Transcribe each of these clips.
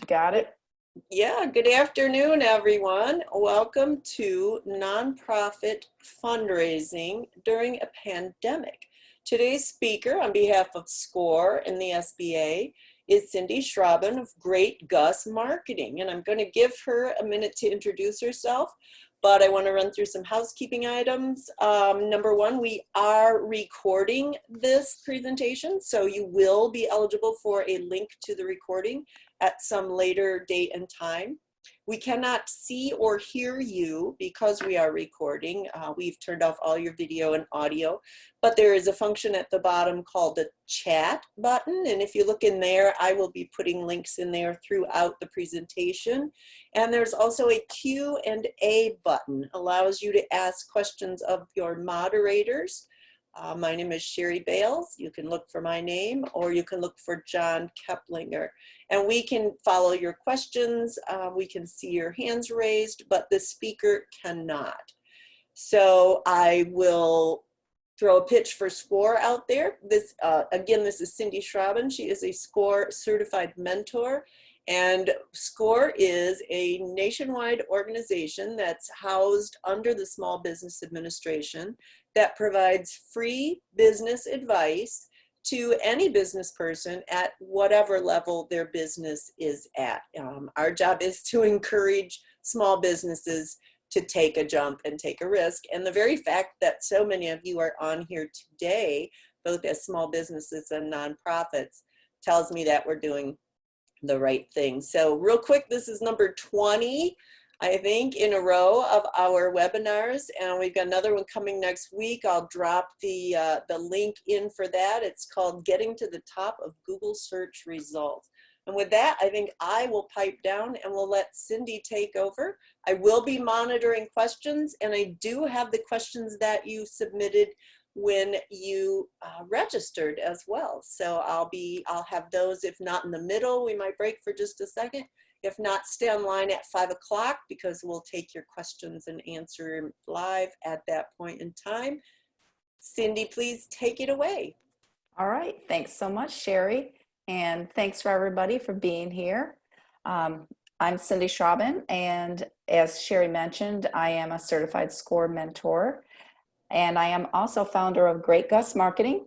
got it? Yeah, good afternoon, everyone. Welcome to Nonprofit Fundraising During a Pandemic. Today's speaker on behalf of SCORE and the SBA is Cindy Schraben of Great Gus Marketing, and I'm going to give her a minute to introduce herself, but I want to run through some housekeeping items. Number one, we are recording this presentation, so you will be eligible for a link to the recording at some later date and time. We cannot see or hear you because we are recording. We've turned off all your video and audio, but there is a function at the bottom called the chat button. And if you look in there, I will be putting links in there throughout the presentation. And there's also a Q&A button, allows you to ask questions of your moderators. My name is Sherry Bales. You can look for my name, or you can look for John Keplinger. And we can follow your questions. We can see your hands raised, but the speaker cannot. So I will throw a pitch for SCORE out there. Again, this is Cindy Schraben. She is a SCORE certified mentor. And SCORE is a nationwide organization that's housed under the Small Business Administration that provides free business advice to any business person at whatever level their business is at. Our job is to encourage small businesses to take a jump and take a risk. And the very fact that so many of you are on here today, both as small businesses and nonprofits, tells me that we're doing the right thing. So real quick, this is number 20, I think, in a row of our webinars, and we've got another one coming next week. I'll drop the link in for that. It's called Getting to the Top of Google Search Results. And with that, I think I will pipe down and we'll let Cindy take over. I will be monitoring questions, and I do have the questions that you submitted when you registered as well. So I'll have those, if not in the middle, we might break for just a second. If not, stay online at 5 o'clock because we'll take your questions and answer them live at that point in time. Cindy, please take it away. All right, thanks so much, Sherry. And thanks for everybody for being here. I'm Cindy Schraben, and as Sherry mentioned, I am a certified SCORE mentor. And I am also founder of Great Gus Marketing,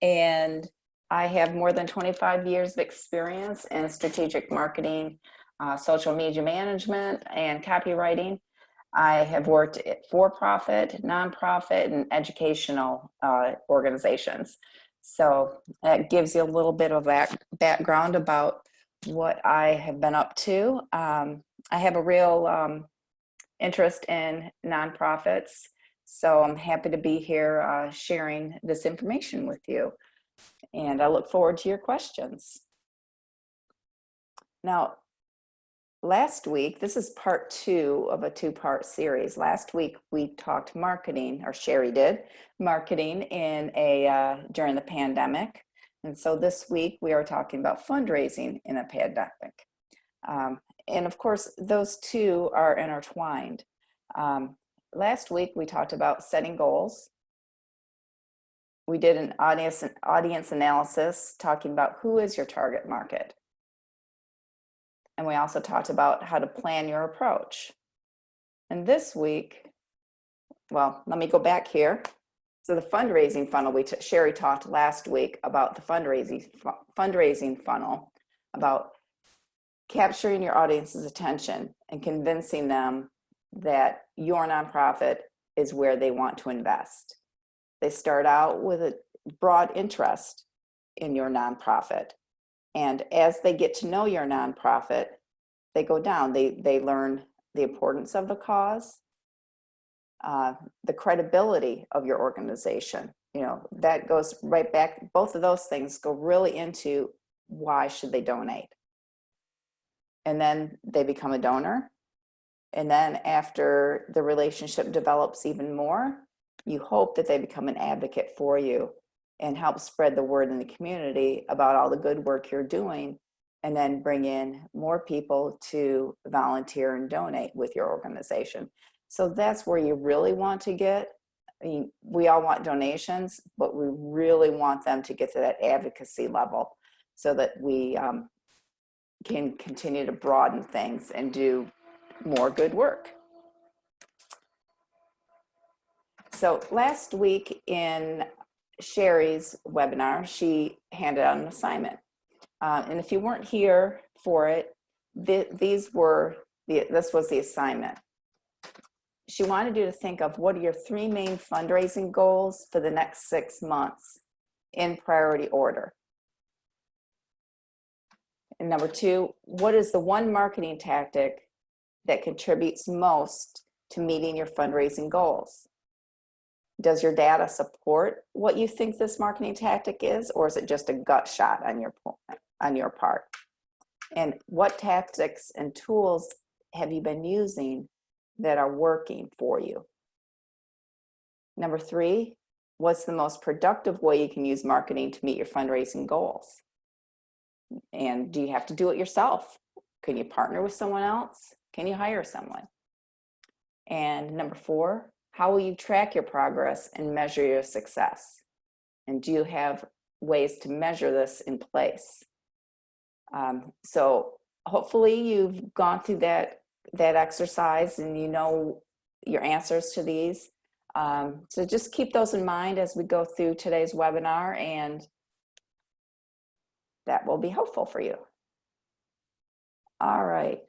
and I have more than 25 years of experience in strategic marketing, social media management, and copywriting. I have worked at for-profit, nonprofit, and educational organizations. So that gives you a little bit of background about what I have been up to. I have a real interest in nonprofits. So I'm happy to be here sharing this information with you. And I look forward to your questions. Now, last week, this is part 2 of a 2-part series. Last week, we talked marketing, or Sherry did, marketing during the pandemic. And so this week, we are talking about fundraising in a pandemic. And of course, those two are intertwined. Last week, we talked about setting goals. We did an audience analysis talking about who is your target market. And we also talked about how to plan your approach. And this week, well, let me go back here. So the fundraising funnel, Sherry talked last week about the fundraising funnel, about capturing your audience's attention and convincing them that your nonprofit is where they want to invest. They start out with a broad interest in your nonprofit. And as they get to know your nonprofit, they go down. They learn the importance of the cause, the credibility of your organization. You know, that goes right back. Both of those things go really into why should they donate. And then they become a donor. And then after the relationship develops even more, you hope that they become an advocate for you and help spread the word in the community about all the good work you're doing, and then bring in more people to volunteer and donate with your organization. So that's where you really want to get. I mean, we all want donations, but we really want them to get to that advocacy level so that we can continue to broaden things and do more good work. So last week in Sherry's webinar, she handed out an assignment. And if you weren't here for it, this was the assignment. She wanted you to think of what are your 3 main fundraising goals for the next 6 months in priority order. And number 2, what is the one marketing tactic that contributes most to meeting your fundraising goals? Does your data support what you think this marketing tactic is, or is it just a gut shot on your part? And what tactics and tools have you been using that are working for you? Number 3, what's the most productive way you can use marketing to meet your fundraising goals? And do you have to do it yourself? Can you partner with someone else? Can you hire someone? And number 4, how will you track your progress and measure your success? And do you have ways to measure this in place? So hopefully you've gone through that exercise and you know your answers to these. So just keep those in mind as we go through today's webinar, and that will be helpful for you. All right.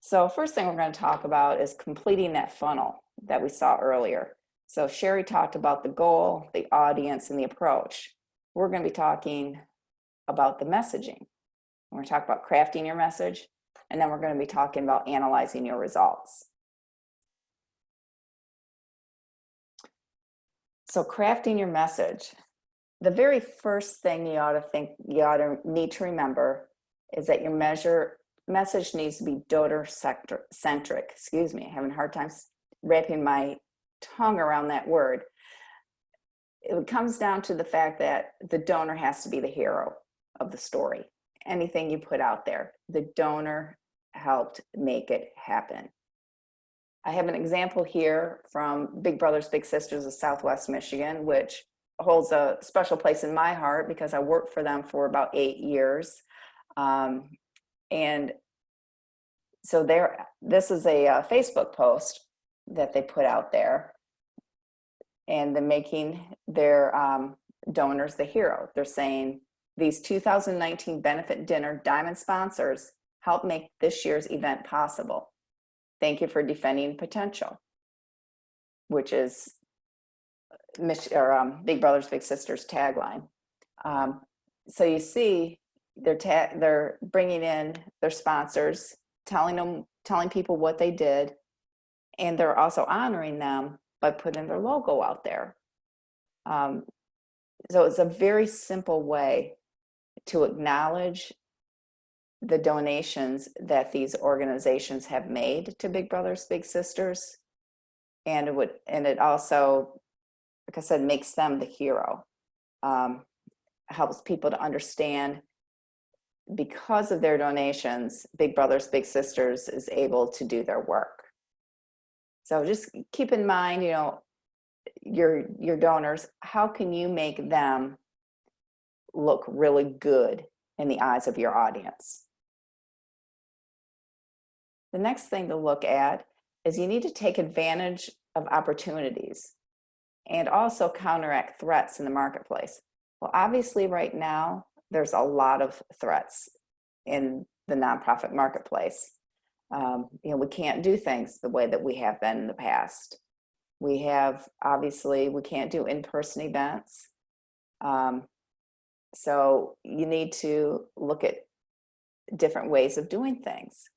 So first thing we're going to talk about is completing that funnel that we saw earlier. So Sherry talked about the goal, the audience, and the approach. We're going to be talking about the messaging. We're going to talk about crafting your message, and then we're going to be talking about analyzing your results. So crafting your message. The very first thing you ought to need to remember is that your message needs to be donor-centric. Excuse me, having a hard time wrapping my tongue around that word. It comes down to the fact that the donor has to be the hero of the story. Anything you put out there, the donor helped make it happen. I have an example here from Big Brothers Big Sisters of Southwest Michigan, which holds a special place in my heart because I worked for them for about 8 years. And so this is a Facebook post that they put out there, and they're making their donors the hero. They're saying, these 2019 benefit dinner diamond sponsors helped make this year's event possible. Thank you for defending potential, which is Big Brothers Big Sisters tagline. So you see, they're bringing in their sponsors, telling people what they did, and they're also honoring them by putting their logo out there. So it's a very simple way to acknowledge the donations that these organizations have made to Big Brothers Big Sisters, and it also, like I said, makes them the hero. Helps people to understand, because of their donations, Big Brothers Big Sisters is able to do their work. So just keep in mind, your donors, how can you make them look really good in the eyes of your audience? The next thing to look at is you need to take advantage of opportunities and also counteract threats in the marketplace. Well, obviously right now, there's a lot of threats in the nonprofit marketplace. We can't do things the way that we have been in the past. We can't do in-person events. So you need to look at different ways of doing things.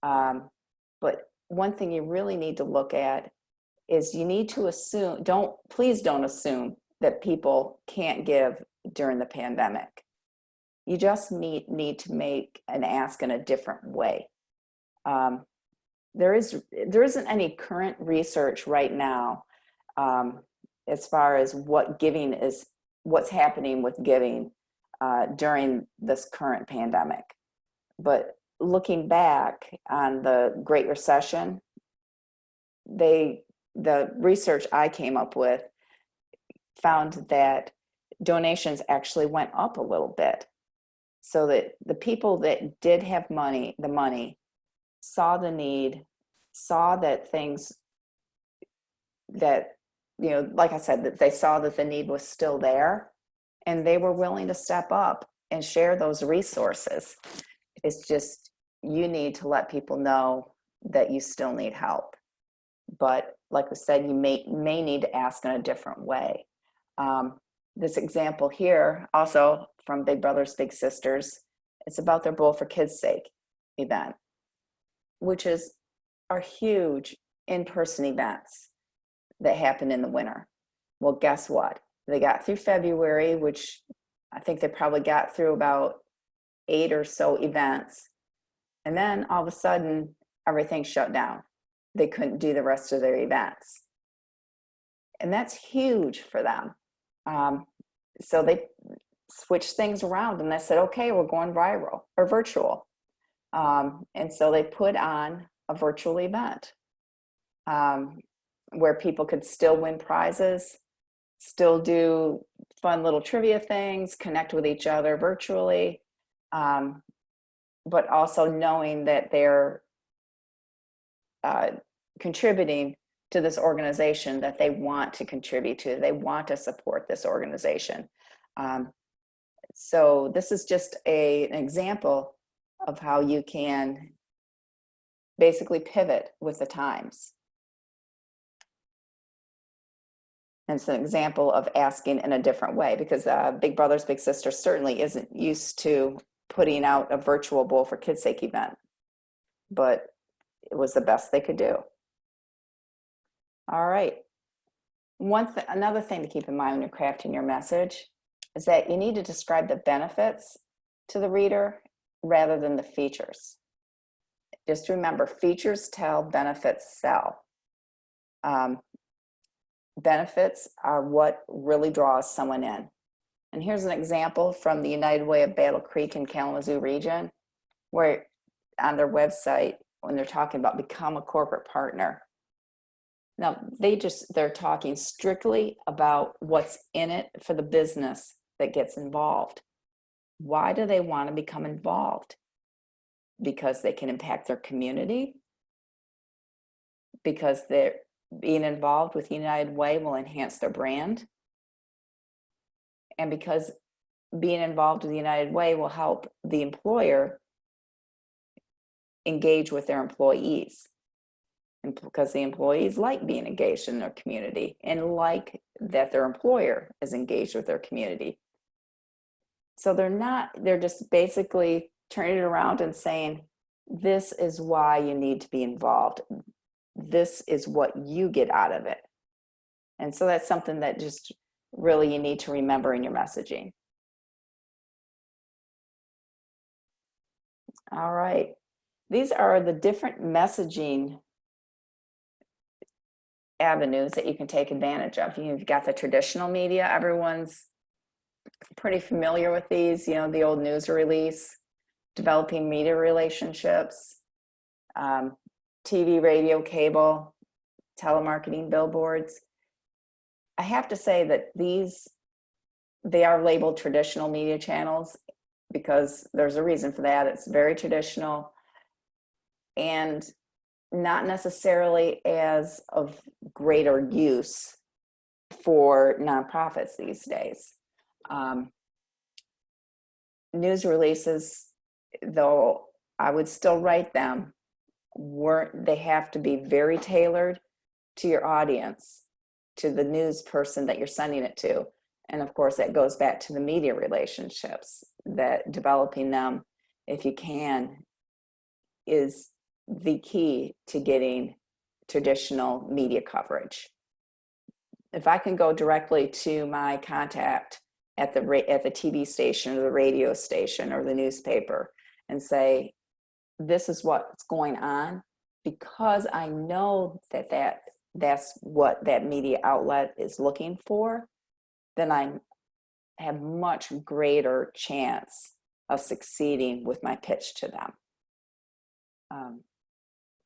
But one thing you really need to look at is you need to assume, please don't assume that people can't give during the pandemic. You just need to make an ask in a different way. There isn't any current research right now as far as what's happening with giving during this current pandemic. But looking back on the Great Recession, the research I came up with found that donations actually went up a little bit. so that the people that did have the money saw the need, saw that things that, like I said, that they saw that the need was still there, and they were willing to step up and share those resources. It's just, you need to let people know that you still need help. But like I said, you may need to ask in a different way. This example here, also from Big Brothers Big Sisters, it's about their Bowl for Kids' Sake event, which are huge in-person events that happen in the winter. Well, guess what? They got through February, which I think they probably got through about 8 or so events. And then all of a sudden, everything shut down. They couldn't do the rest of their events. And that's huge for them. So they switched things around and they said, okay, we're going viral or virtual. And so they put on a virtual event where people could still win prizes, still do fun little trivia things, connect with each other virtually, but also knowing that they're contributing to this organization that they want to contribute to. They want to support this organization. So this is just an example of how you can basically pivot with the times. And it's an example of asking in a different way, because Big Brothers Big Sisters certainly isn't used to putting out a virtual Bowl for Kids' Sake event, but it was the best they could do. All right. Another thing to keep in mind when you're crafting your message is that you need to describe the benefits to the reader rather than the features. Just remember, features tell, benefits sell. Benefits are what really draws someone in. And here's an example from the United Way of Battle Creek and Kalamazoo region, where on their website, when they're talking about become a corporate partner, now they're talking strictly about what's in it for the business that gets involved. Why do they want to become involved? Because they can impact their community, because they're being involved with United Way will enhance their brand, and because being involved with the United Way will help the employer engage with their employees. And because the employees like being engaged in their community and like that their employer is engaged with their community. So they're just basically turning it around and saying, this is why you need to be involved. This is what you get out of it. And so that's something that just really you need to remember in your messaging. All right. These are the different messaging avenues that you can take advantage of. You've got the traditional media. Everyone's pretty familiar with these, the old news release, developing media relationships, TV, radio, cable, telemarketing, billboards. I have to say that they are labeled traditional media channels because there's a reason for that. It's very traditional and not necessarily as of greater use for nonprofits these days. News releases, though I would still write them, they have to be very tailored to your audience, to the news person that you're sending it to. And of course, that goes back to the media relationships, that developing them, if you can, is the key to getting traditional media coverage. If I can go directly to my contact at the TV station or the radio station or the newspaper and say, this is what's going on, because I know that's what that media outlet is looking for, then I have much greater chance of succeeding with my pitch to them.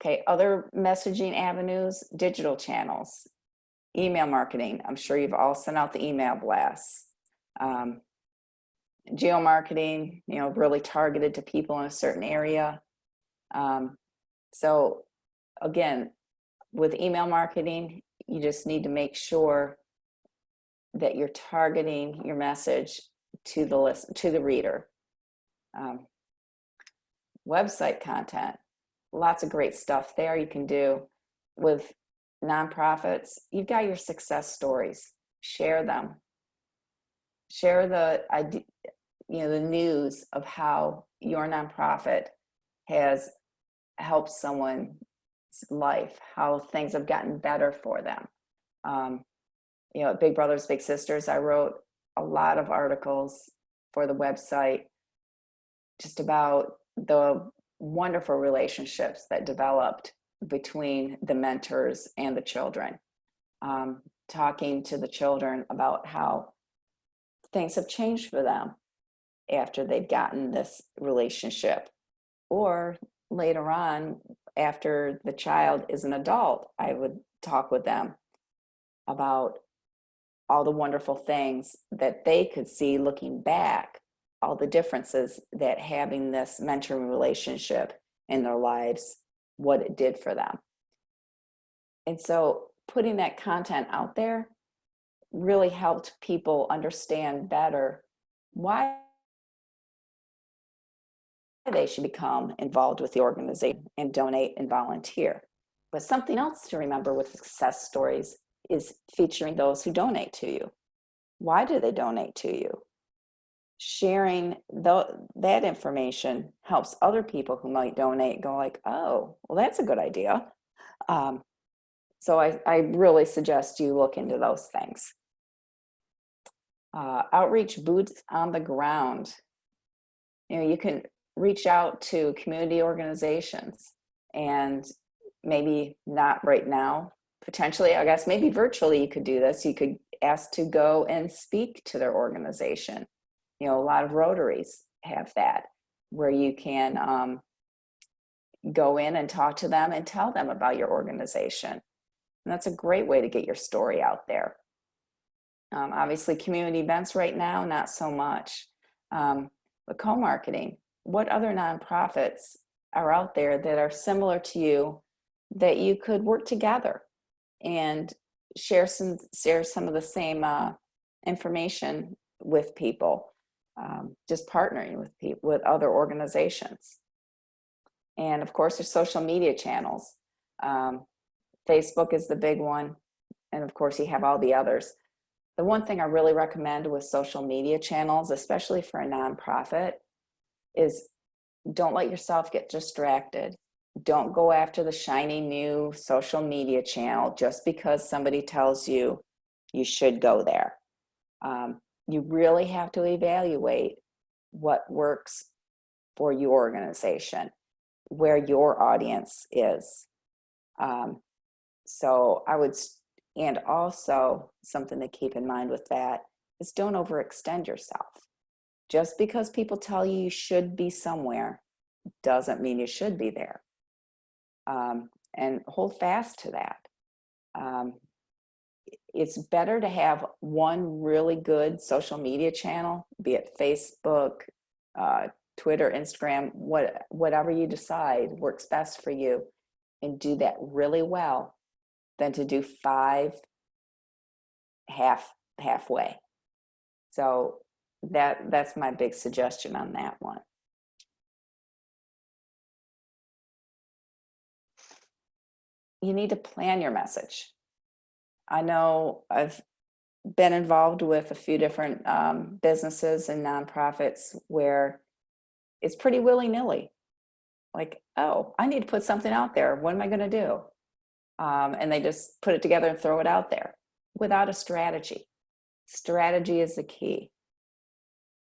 Okay, other messaging avenues, digital channels, email marketing. I'm sure you've all sent out the email blasts. Geomarketing, really targeted to people in a certain area. So again, with email marketing, you just need to make sure that you're targeting your message to the reader. Website content, lots of great stuff there you can do with nonprofits. You've got your success stories. Share them. Share the idea, the news of how your nonprofit has helped someone's life, how things have gotten better for them. At Big Brothers Big Sisters, I wrote a lot of articles for the website just about the wonderful relationships that developed between the mentors and the children, talking to the children about how things have changed for them after they've gotten this relationship, or later on after the child is an adult. I would talk with them about all the wonderful things that they could see looking back, all the differences that having this mentoring relationship in their lives, what it did for them. And so putting that content out there really helped people understand better why they should become involved with the organization and donate and volunteer. But something else to remember with success stories is featuring those who donate to you. Why do they donate to you? Sharing that information helps other people who might donate go like, oh, well, that's a good idea. So I really suggest you look into those things. Outreach, boots on the ground. You can reach out to community organizations, and maybe not right now, potentially, I guess maybe virtually you could do this. You could ask to go and speak to their organization. A lot of Rotaries have that, where you can go in and talk to them and tell them about your organization. And that's a great way to get your story out there. Obviously, community events right now, not so much. But co-marketing, what other nonprofits are out there that are similar to you that you could work together and share some of the same information with people, just partnering with people, with other organizations. And of course, there's social media channels. Facebook is the big one, and of course you have all the others. The one thing I really recommend with social media channels, especially for a nonprofit, is don't let yourself get distracted. Don't go after the shiny new social media channel just because somebody tells you you should go there. You really have to evaluate what works for your organization, where your audience is. So I would, and also something to keep in mind with that is don't overextend yourself. Just because people tell you you should be somewhere doesn't mean you should be there. And hold fast to that. It's better to have one really good social media channel, be it Facebook, Twitter, Instagram, whatever you decide works best for you, and do that really well, than to do 5 halfway. So that's my big suggestion on that one. You need to plan your message. I know I've been involved with a few different businesses and nonprofits where it's pretty willy-nilly. Like, oh, I need to put something out there. What am I going to do? And they just put it together and throw it out there without a strategy. Strategy is the key.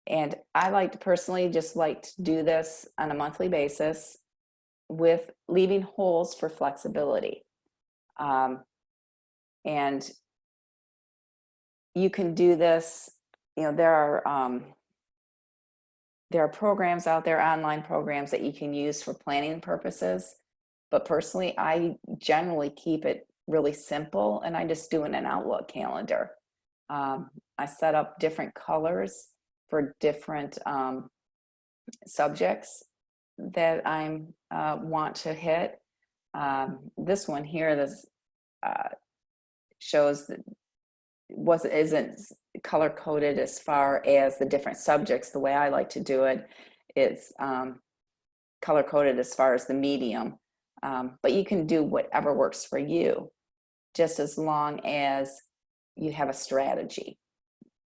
And I personally just like to do this on a monthly basis with leaving holes for flexibility. And you can do this, there are programs out there, online programs that you can use for planning purposes. But personally, I generally keep it really simple, and I just do it in an Outlook calendar. I set up different colors for different subjects that I'm want to hit. This one here, this shows that isn't color coded as far as the different subjects. The way I like to do it is color coded as far as the medium, but you can do whatever works for you, just as long as you have a strategy.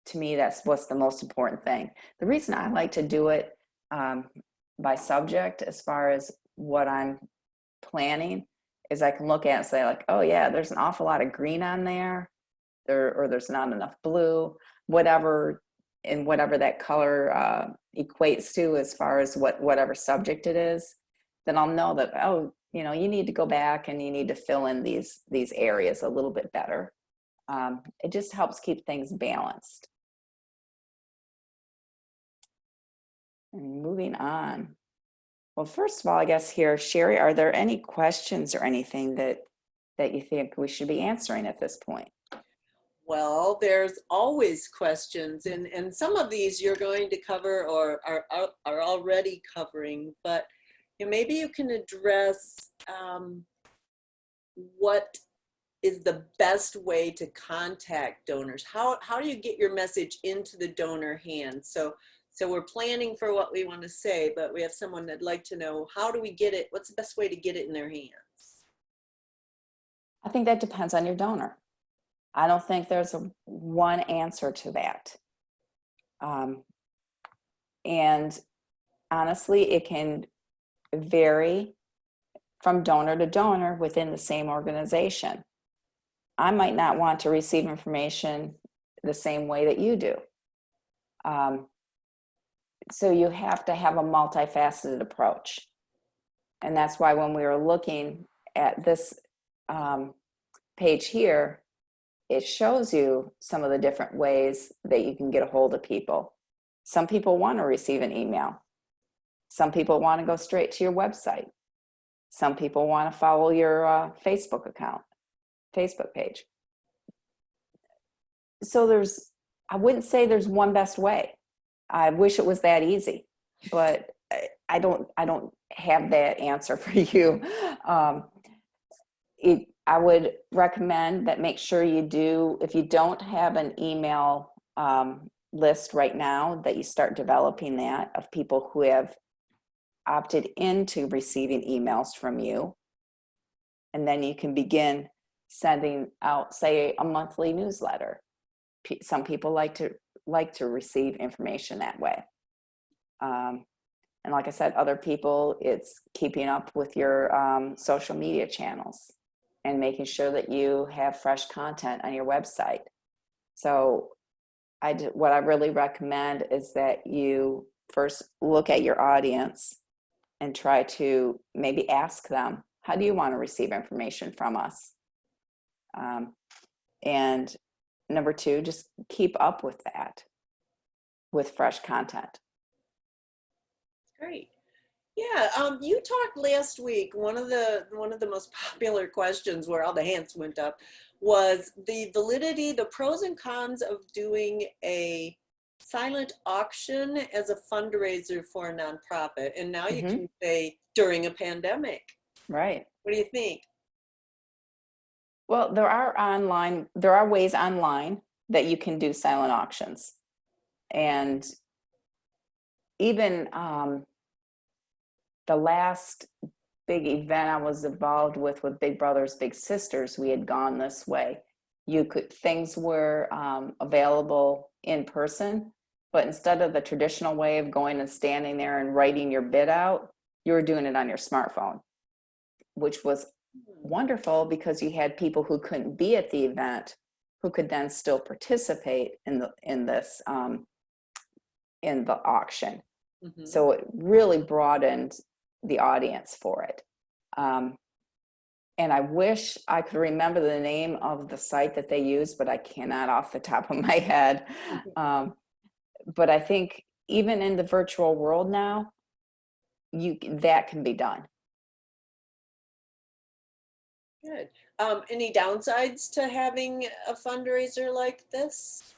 To me, that's what's the most important thing. The reason I like to do it by subject, as far as what I'm planning, is I can look at it and say, like, oh yeah, there's an awful lot of green on there, or there's not enough blue, whatever, and whatever that color equates to as far as whatever subject it is, then I'll know that, oh, you need to go back and you need to fill in these areas a little bit better. It just helps keep things balanced. And moving on. Well, first of all, I guess here, Sherry, are there any questions or anything that you think we should be answering at this point? Well, there's always questions, and some of these you're going to cover or are already covering, but maybe you can address what is the best way to contact donors. How do you get your message into the donor hands? So we're planning for what we want to say, but we have someone that'd like to know, how do we get it? What's the best way to get it in their hands? I think that depends on your donor. I don't think there's one answer to that. And honestly, it can vary from donor to donor within the same organization. I might not want to receive information the same way that you do. So you have to have a multifaceted approach. And that's why when we were looking at this page here, it shows you some of the different ways that you can get a hold of people. Some people want to receive an email. Some people want to go straight to your website. Some people want to follow your Facebook account, Facebook page. So I wouldn't say there's one best way. I wish it was that easy, but I don't have that answer for you. I would recommend that make sure you do, if you don't have an email list right now, that you start developing that, of people who have opted into receiving emails from you. And then you can begin sending out, say, a monthly newsletter. Some people like to receive information that way. And like I said, other people, it's keeping up with your social media channels and making sure that you have fresh content on your website. So what I really recommend is that you first look at your audience and try to maybe ask them, how do you want to receive information from us? And number two, just keep up with that, with fresh content. Great. Yeah, you talked last week. One of the most popular questions, where all the hands went up, was the validity, the pros and cons of doing a silent auction as a fundraiser for a nonprofit. And now you can say during a pandemic. Right. What do you think? Well, there are ways online that you can do silent auctions. And even the last big event I was involved with Big Brothers Big Sisters, we had gone this way. Things were available in person, but instead of the traditional way of going and standing there and writing your bid out, you were doing it on your smartphone, which was wonderful because you had people who couldn't be at the event who could then still participate in the auction. So it really broadened the audience for it. And I wish I could remember the name of the site that they used, but I cannot off the top of my head. But I think even in the virtual world now, that can be done. Good. Any downsides to having a fundraiser like this?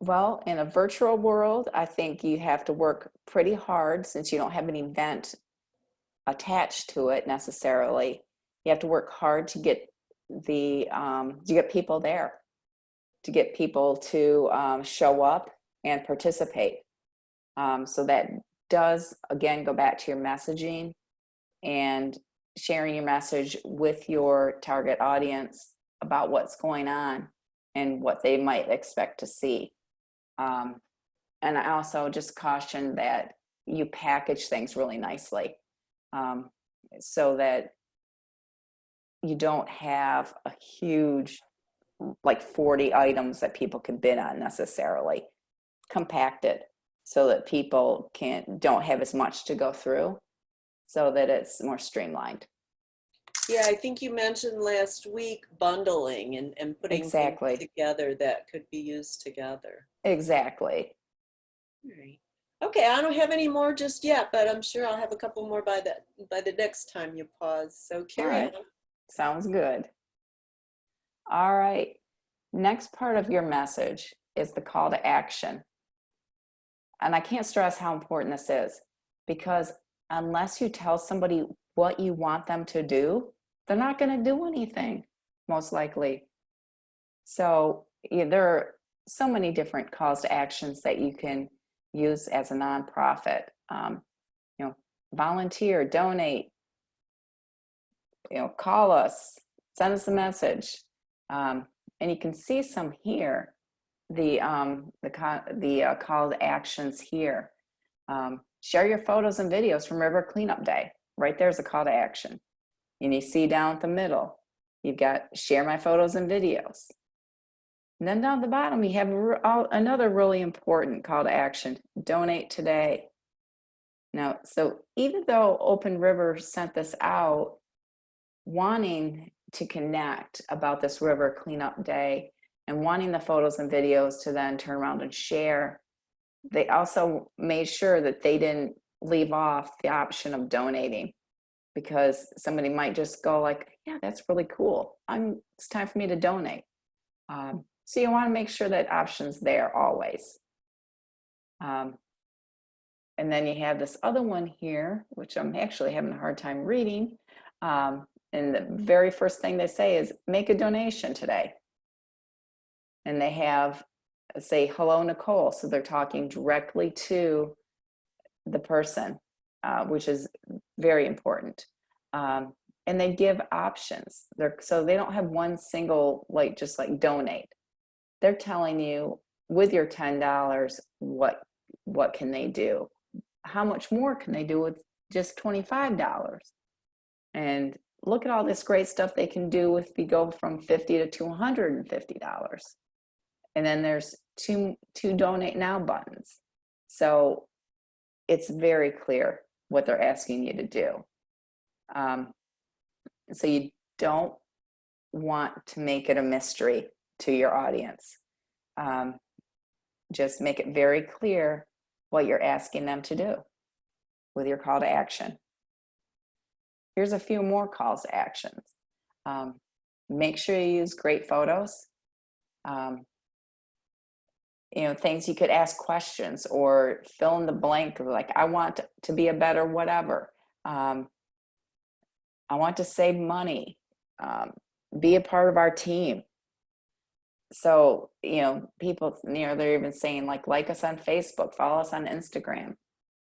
Well, in a virtual world, I think you have to work pretty hard since you don't have an event attached to it necessarily. You have to work hard to get to get people there, to get people to show up and participate. So that does, again, go back to your messaging and sharing your message with your target audience about what's going on and what they might expect to see. Um, and I also just caution that you package things really nicely, um, so that you don't have a huge, like 40 items that people can bid on necessarily. Compact it so that people don't have as much to go through, so that it's more streamlined. Yeah, I think you mentioned last week bundling and putting things Exactly. together that could be used together. Exactly. All right. Okay, I don't have any more just yet, but I'm sure I'll have a couple more by the next time you pause. So All carry on. right. Sounds good. All right. Next part of your message is the call to action. And I can't stress how important this is, because unless you tell somebody what you want them to do, they're not going to do anything, most likely. So there are so many different calls to actions that you can use as a nonprofit. You know, volunteer, donate, call us, send us a message, and you can see some here. The call to actions here. Share your photos and videos from River Cleanup Day. Right there's a call to action. And you see down at the middle, you've got share my photos and videos. And then down at the bottom, you have another really important call to action: donate today. Now, so even though Open River sent this out wanting to connect about this river cleanup day and wanting the photos and videos to then turn around and share, they also made sure that they didn't leave off the option of donating, because somebody might just go like, yeah, that's really cool, it's time for me to donate. So you want to make sure that option's there always. And then you have this other one here, which I'm actually having a hard time reading. And the very first thing they say is make a donation today. And they have, say, hello, Nicole. So they're talking directly to the person, which is very important. And they give options. So they don't have one single, like, just like donate. They're telling you with your $10, what can they do? How much more can they do with just $25? And look at all this great stuff they can do if you go from $50 to $250. And then there's two donate now buttons. So it's very clear what they're asking you to do. So you don't want to make it a mystery to your audience. Just make it very clear what you're asking them to do with your call to action. Here's a few more calls to actions. Make sure you use great photos. Things you could ask questions or fill in the blank, like, I want to be a better whatever. I want to save money. Be a part of our team. So, people, they're even saying like us on Facebook, follow us on Instagram.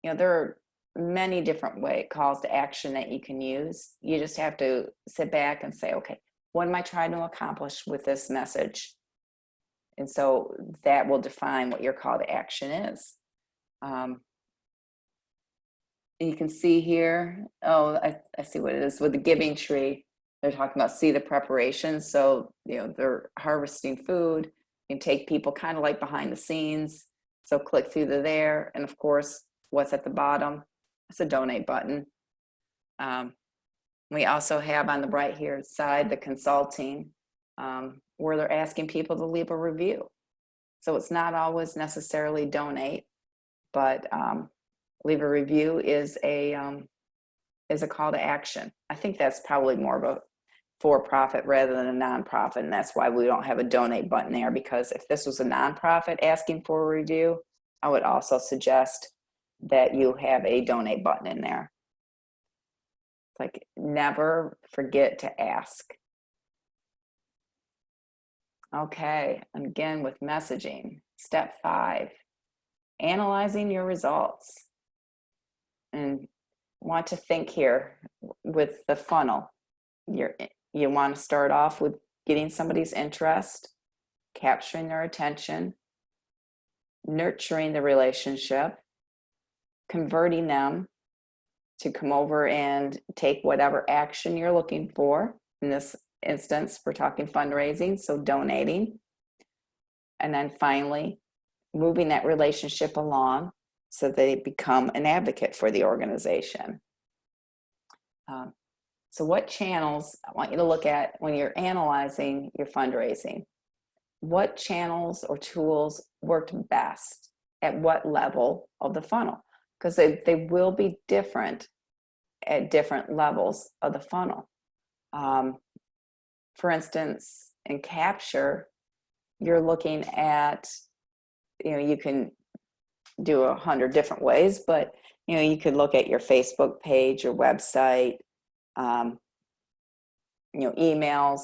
There are many different calls to action that you can use. You just have to sit back and say, okay, what am I trying to accomplish with this message? And so that will define what your call to action is. You can see here, I see what it is with the giving tree. They're talking about see the preparation. So, they're harvesting food. You can take people kind of like behind the scenes. So click through to there. And of course, what's at the bottom? It's a donate button. We also have on the right here side the consulting, where they're asking people to leave a review. So it's not always necessarily donate, but leave a review is a call to action. I think that's probably more of a for-profit rather than a nonprofit, and that's why we don't have a donate button there, because if this was a nonprofit asking for a review, I would also suggest that you have a donate button in there. Like, never forget to ask. Okay, and again with messaging. Step 5, analyzing your results. And want to think here with the funnel. You want to start off with getting somebody's interest, capturing their attention, nurturing the relationship, converting them to come over and take whatever action you're looking for. In this instance, we're talking fundraising, so donating. And then finally, moving that relationship along so they become an advocate for the organization. So what channels I want you to look at when you're analyzing your fundraising? What channels or tools worked best at what level of the funnel? Because they will be different at different levels of the funnel. For instance, in capture, you're looking at, you can do 100 different ways, but you could look at your Facebook page, your website, emails.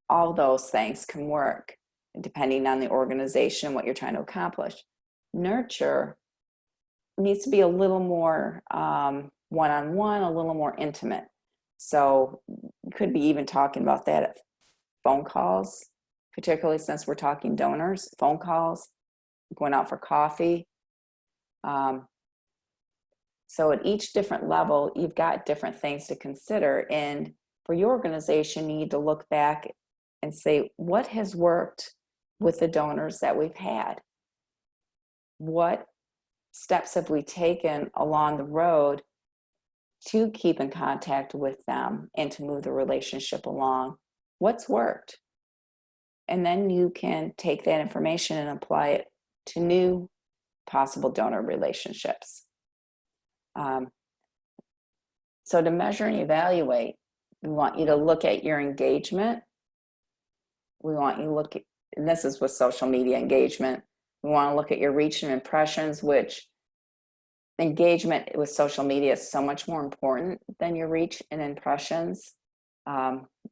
All those things can work depending on the organization, what you're trying to accomplish. Nurture needs to be a little more one-on-one, a little more intimate. So you could be even talking about that at phone calls, particularly since we're talking donors, phone calls, going out for coffee. So at each different level, you've got different things to consider. And for your organization, you need to look back and say, what has worked with the donors that we've had? What steps have we taken along the road to keep in contact with them and to move the relationship along? What's worked? And then you can take that information and apply it to new possible donor relationships. So to measure and evaluate, we want you to look at your engagement. We want you to look at, and this is with social media engagement, we want to look at your reach and impressions, which engagement with social media is so much more important than your reach and impressions,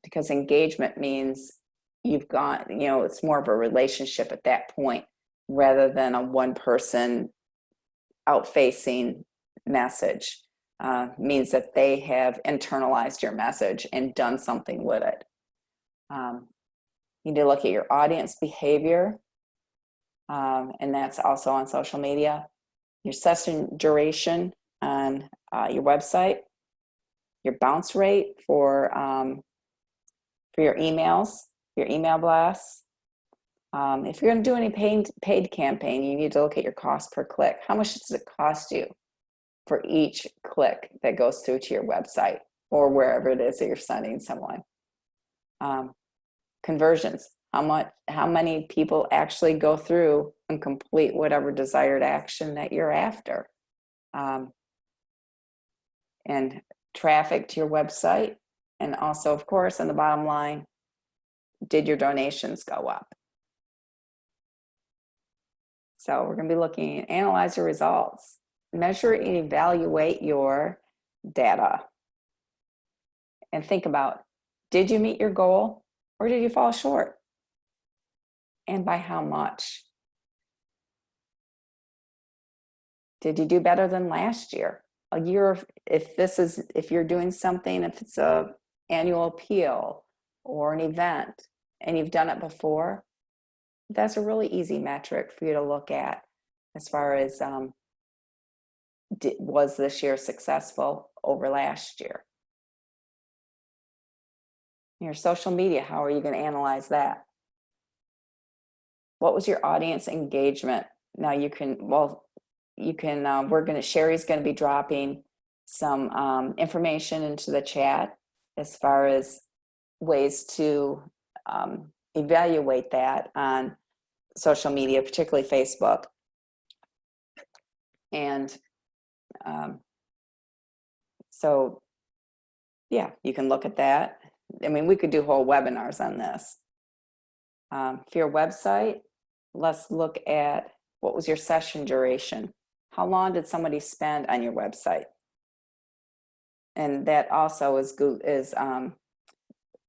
because engagement means you've got, it's more of a relationship at that point rather than a one person out-facing message. Means that they have internalized your message and done something with it. You need to look at your audience behavior, and that's also on social media. Your session duration on your website, your bounce rate for your emails, your email blasts. If you're going to do any paid campaign, you need to look at your cost per click. How much does it cost you for each click that goes through to your website or wherever it is that you're sending someone? Conversions. How many people actually go through and complete whatever desired action that you're after? And traffic to your website. And also, of course, on the bottom line, did your donations go up? So we're going to be looking at analyze your results, measure and evaluate your data, and think about, did you meet your goal or did you fall short? And by how much? Did you do better than last year? A year, if you're doing something, if it's a annual appeal or an event and you've done it before, that's a really easy metric for you to look at as far as was this year successful over last year? Your social media, how are you going to analyze that? What was your audience engagement? Now Sherry's going to be dropping some information into the chat as far as ways to evaluate that on social media, particularly Facebook. And so, yeah, you can look at that. I mean, we could do whole webinars on this. For your website, let's look at what was your session duration. How long did somebody spend on your website? And that also is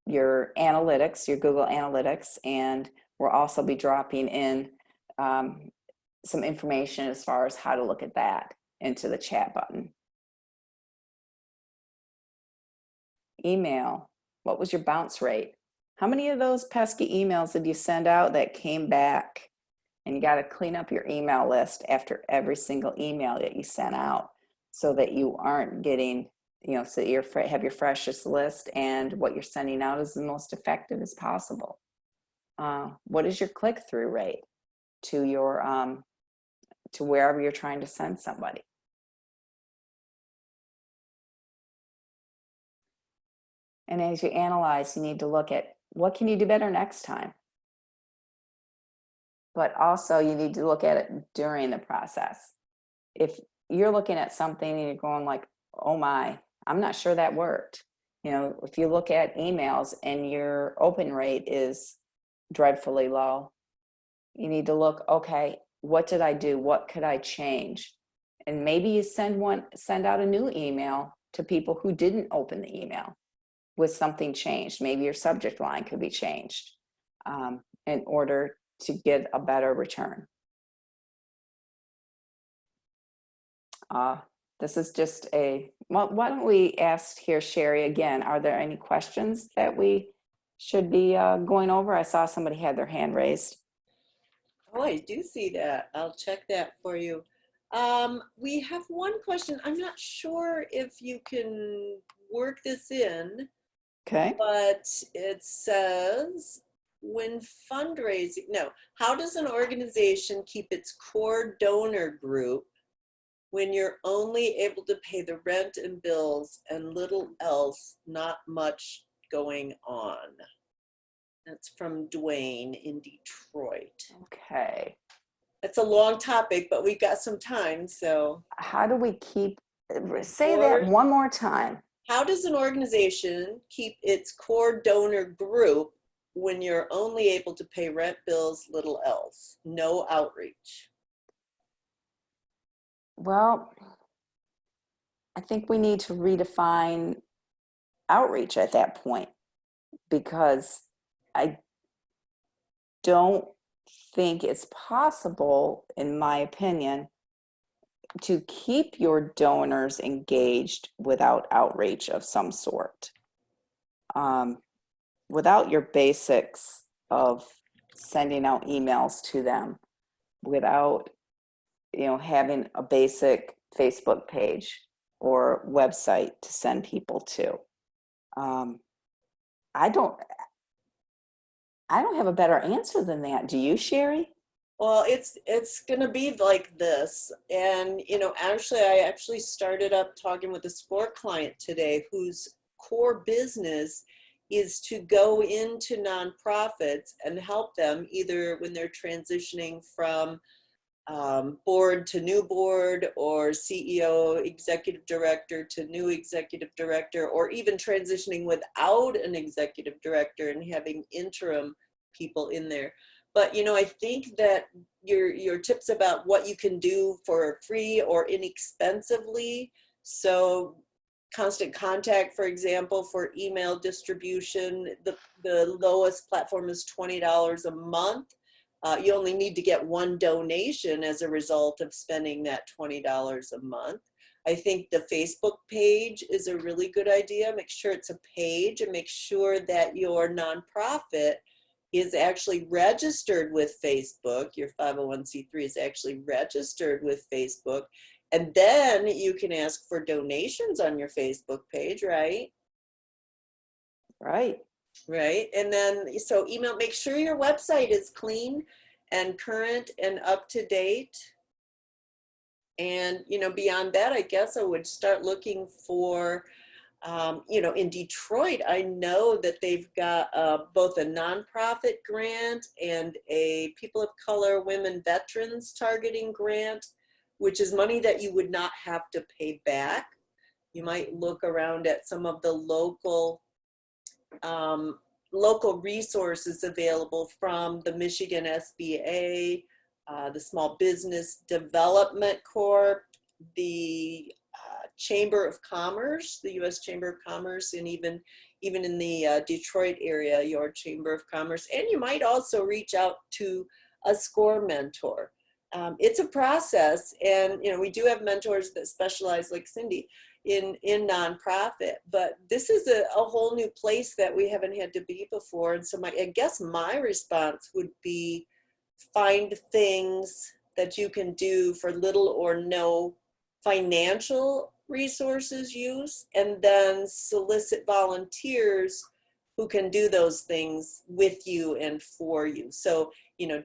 your analytics, your Google Analytics, and we'll also be dropping in some information as far as how to look at that into the chat button. Email, what was your bounce rate? How many of those pesky emails did you send out that came back? And you got to clean up your email list after every single email that you sent out so that you aren't getting, so that you have your freshest list and what you're sending out is the most effective as possible. What is your click-through rate to your to wherever you're trying to send somebody? And as you analyze, you need to look at what can you do better next time? But also you need to look at it during the process. If you're looking at something and you're going like, oh my, I'm not sure that worked. If you look at emails and your open rate is dreadfully low, you need to look, okay, what did I do? What could I change? And maybe you send out a new email to people who didn't open the email with something changed. Maybe your subject line could be changed in order to get a better return. This is just why don't we ask here, Sherry, again, are there any questions that we should be going over? I saw somebody had their hand raised. Oh, I do see that. I'll check that for you. We have one question. I'm not sure if you can work this in. Okay. But it says, how does an organization keep its core donor group when you're only able to pay the rent and bills and little else, not much going on? That's from Dwayne in Detroit. Okay. It's a long topic, but we've got some time, so. How do we say that one more time. How does an organization keep its core donor group when you're only able to pay rent, bills, little else? No outreach. Well, I think we need to redefine outreach at that point, because I don't think it's possible, in my opinion, to keep your donors engaged without outreach of some sort. Without your basics of sending out emails to them, without having a basic Facebook page or website to send people to. I don't have a better answer than that. Do you, Sherry? Well, it's going to be like this. And, I actually started up talking with a SCORE client today whose core business is to go into nonprofits and help them either when they're transitioning from board to new board, or CEO, executive director to new executive director, or even transitioning without an executive director and having interim people in there. But I think that your tips about what you can do for free or inexpensively, so constant contact, for example, for email distribution, the lowest platform is $20 a month. You only need to get one donation as a result of spending that $20 a month. I think the Facebook page is a really good idea. Make sure it's a page, and make sure that your nonprofit is actually registered with Facebook. Your 501c3 is actually registered with Facebook. And then you can ask for donations on your Facebook page, right? Right. Right. And then, so email, make sure your website is clean and current and up to date. And, beyond that, I guess I would start looking for, in Detroit, I know that they've got both a nonprofit grant and a people of color, women, veterans targeting grant, which is money that you would not have to pay back. You might look around at some of the local um, local resources available from the Michigan SBA, the Small Business Development Corp, the Chamber of Commerce, the U.S. Chamber of Commerce, and even in the Detroit area, your Chamber of Commerce. And you might also reach out to a SCORE mentor. It's a process, and we do have mentors that specialize, like Cindy, in nonprofit, but this is a whole new place that we haven't had to be before. And so I guess my response would be, find things that you can do for little or no financial resources use, and then solicit volunteers who can do those things with you and for you. So,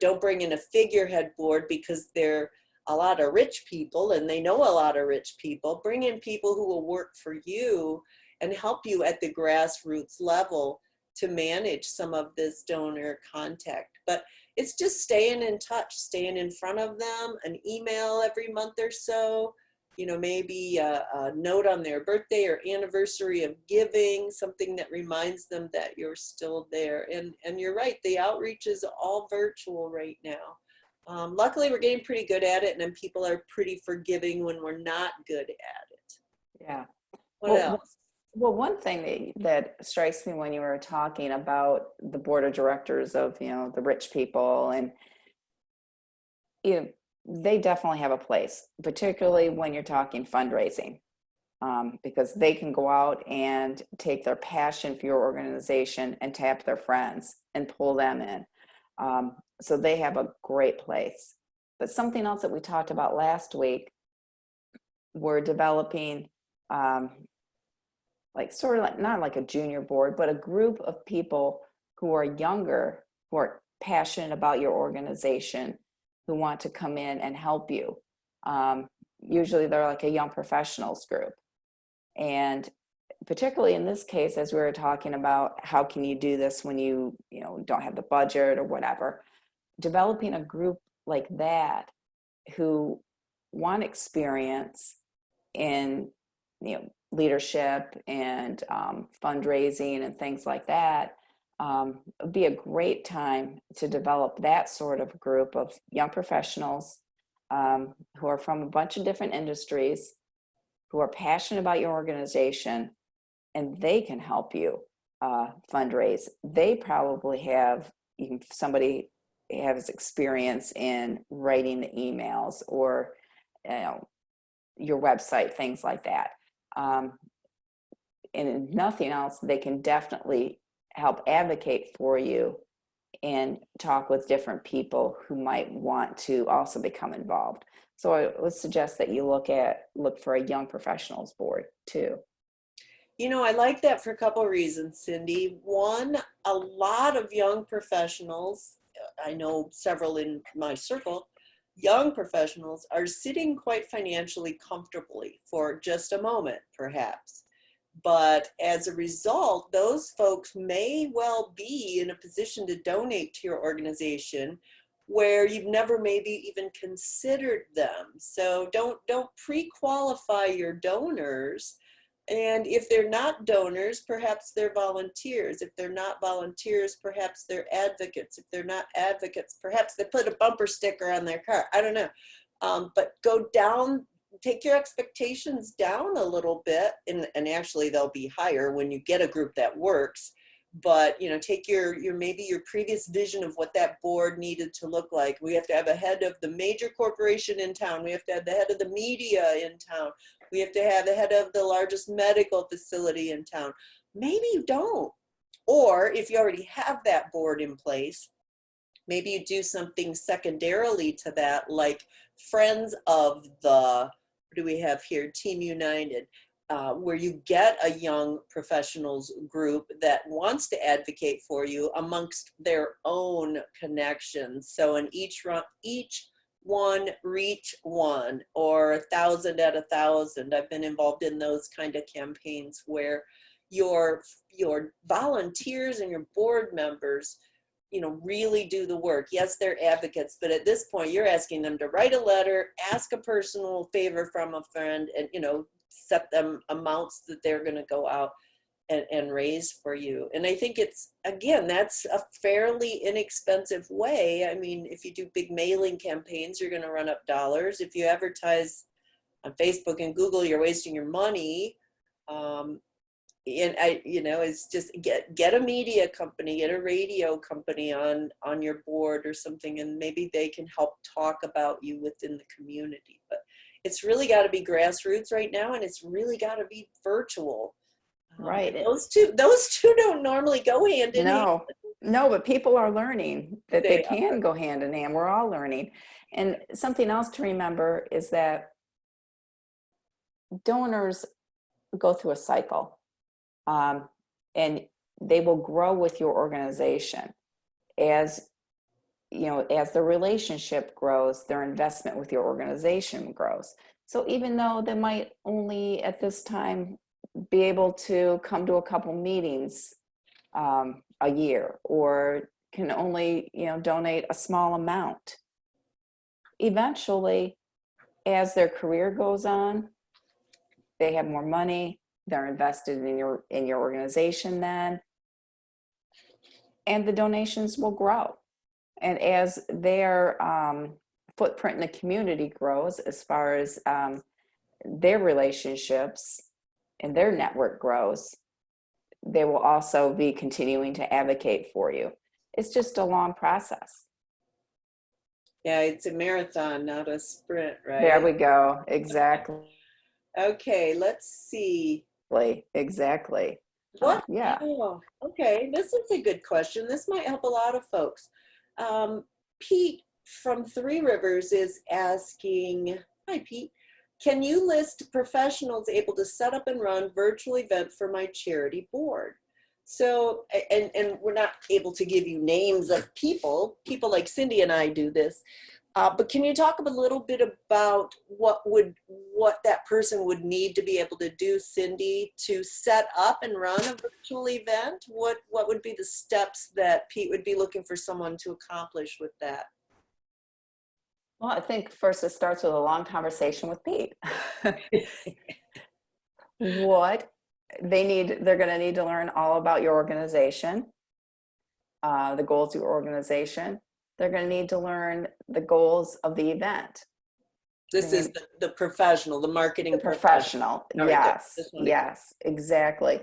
don't bring in a figurehead board because they're a lot of rich people and they know a lot of rich people. Bring in people who will work for you and help you at the grassroots level to manage some of this donor contact. But it's just staying in touch, staying in front of them, an email every month or so, maybe a note on their birthday or anniversary of giving, something that reminds them that you're still there. And you're right, the outreach is all virtual right now. Luckily, we're getting pretty good at it, and then people are pretty forgiving when we're not good at it. Yeah. What else? Well, one thing that strikes me when you were talking about the board of directors of, the rich people, and, they definitely have a place, particularly when you're talking fundraising, because they can go out and take their passion for your organization and tap their friends and pull them in. So they have a great place. But something else that we talked about last week, we're developing sort of like, not like a junior board, but a group of people who are younger, who are passionate about your organization, who want to come in and help you. Usually they're like a young professionals group. And particularly in this case, as we were talking about, how can you do this when you don't have the budget or whatever, developing a group like that who want experience in leadership and fundraising and things like that, would be a great time to develop that sort of group of young professionals who are from a bunch of different industries, who are passionate about your organization, and they can help you fundraise. They probably have, somebody has experience in writing the emails or your website, things like that. And if nothing else, they can definitely help advocate for you and talk with different people who might want to also become involved. So I would suggest that you look for a young professionals board too. I like that for a couple of reasons, Cindy. One, a lot of young professionals, I know several in my circle, young professionals are sitting quite financially comfortably for just a moment, perhaps. But as a result, those folks may well be in a position to donate to your organization where you've never maybe even considered them. So don't pre-qualify your donors. And if they're not donors, perhaps they're volunteers. If they're not volunteers, perhaps they're advocates. If they're not advocates, perhaps they put a bumper sticker on their car. I don't know. But go down, take your expectations down a little bit, and actually they'll be higher when you get a group that works. But take your maybe your previous vision of what that board needed to look like. We have to have a head of the major corporation in town. We have to have the head of the media in town. We have to have the head of the largest medical facility in town. Maybe you don't. Or if you already have that board in place, maybe you do something secondarily to that, like friends of the, what do we have here, Team United, where you get a young professionals group that wants to advocate for you amongst their own connections. So in each one reach one, or 1,000 at 1,000. I've been involved in those kind of campaigns where your volunteers and your board members really do the work. Yes, they're advocates, but at this point you're asking them to write a letter, ask a personal favor from a friend, and set them amounts that they're going to go out and raise for you. And I think it's, again, that's a fairly inexpensive way. I mean, if you do big mailing campaigns, you're going to run up dollars. If you advertise on Facebook and Google, you're wasting your money. And it's just get a media company, get a radio company on your board or something, and maybe they can help talk about you within the community. But it's really got to be grassroots right now, and it's really got to be virtual. Right. Those two don't normally go hand in hand. No, but people are learning that they They can go hand in hand. We're all learning. And something else to remember is that donors go through a cycle, and they will grow with your organization. As as the relationship grows, their investment with your organization grows. So even though they might only at this time be able to come to a couple meetings a year, or can only donate a small amount, eventually, as their career goes on, they have more money, they're invested in your organization then, and the donations will grow. And as their footprint in the community grows, as far as their relationships and their network grows, they will also be continuing to advocate for you. It's just a long process. Yeah, it's a marathon, not a sprint, right? There we go. Exactly. Okay, let's see. Exactly. What? Yeah. Oh, okay, this is a good question. This might help a lot of folks. Pete from Three Rivers is asking, hi Pete, can you list professionals able to set up and run virtual event for my charity board? So, and we're not able to give you names of people like Cindy and I do this, but can you talk a little bit about what that person would need to be able to do, Cindy, to set up and run a virtual event? What would be the steps that Pete would be looking for someone to accomplish with that? Well, I think first it starts with a long conversation with Pete. What they're going to need to learn all about your organization, the goals of your organization. They're going to need to learn the goals of the event. This is the professional, the marketing professional. Yes, right, yes, exactly.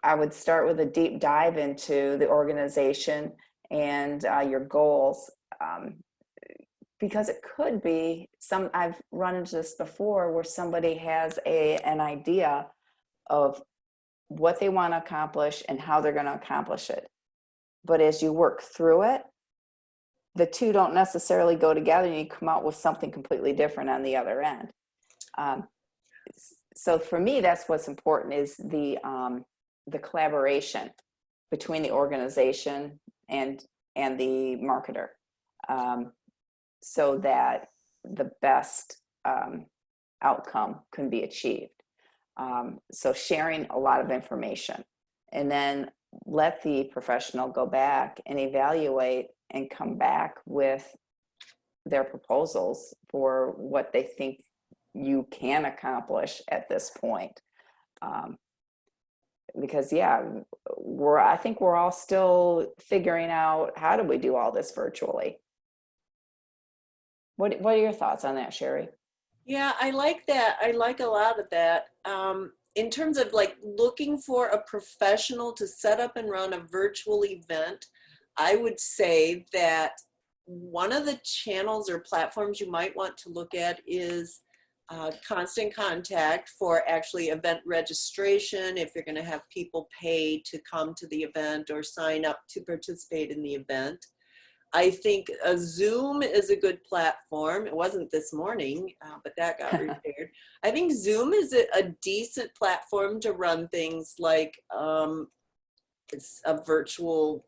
I would start with a deep dive into the organization and your goals, because it could be I've run into this before where somebody has an idea of what they want to accomplish and how they're going to accomplish it. But as you work through it, the two don't necessarily go together, and you come out with something completely different on the other end. So for me, that's what's important, is the collaboration between the organization and the marketer, so that the best outcome can be achieved. So sharing a lot of information, and then let the professional go back and evaluate and come back with their proposals for what they think you can accomplish at this point. Because I think we're all still figuring out, how do we do all this virtually? What are your thoughts on that, Sherry? Yeah, I like that. I like a lot of that. In terms of like looking for a professional to set up and run a virtual event, I would say that one of the channels or platforms you might want to look at is Constant Contact for actually event registration, if you're going to have people pay to come to the event or sign up to participate in the event. I think a Zoom is a good platform. It wasn't this morning, but that got repaired. I think Zoom is a decent platform to run things like it's a virtual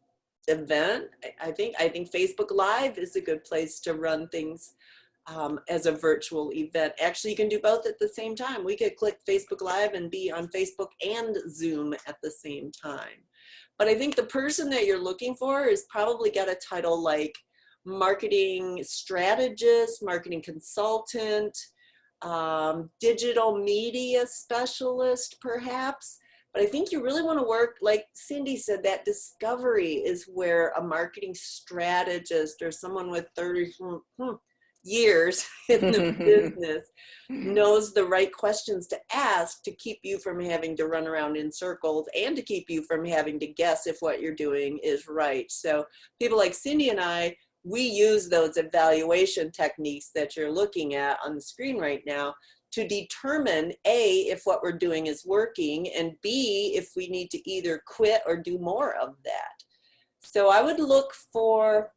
event. I think Facebook Live is a good place to run things as a virtual event. Actually, you can do both at the same time. We could click Facebook Live and be on Facebook and Zoom at the same time. But I think the person that you're looking for is probably got a title like marketing strategist, marketing consultant, digital media specialist, perhaps. But I think you really want to work, like Cindy said, that discovery is where a marketing strategist or someone with 30 years in the business knows the right questions to ask to keep you from having to run around in circles and to keep you from having to guess if what you're doing is right. So people like Cindy and I, we use those evaluation techniques that you're looking at on the screen right now to determine A, if what we're doing is working, and B, if we need to either quit or do more of that. So I would look for,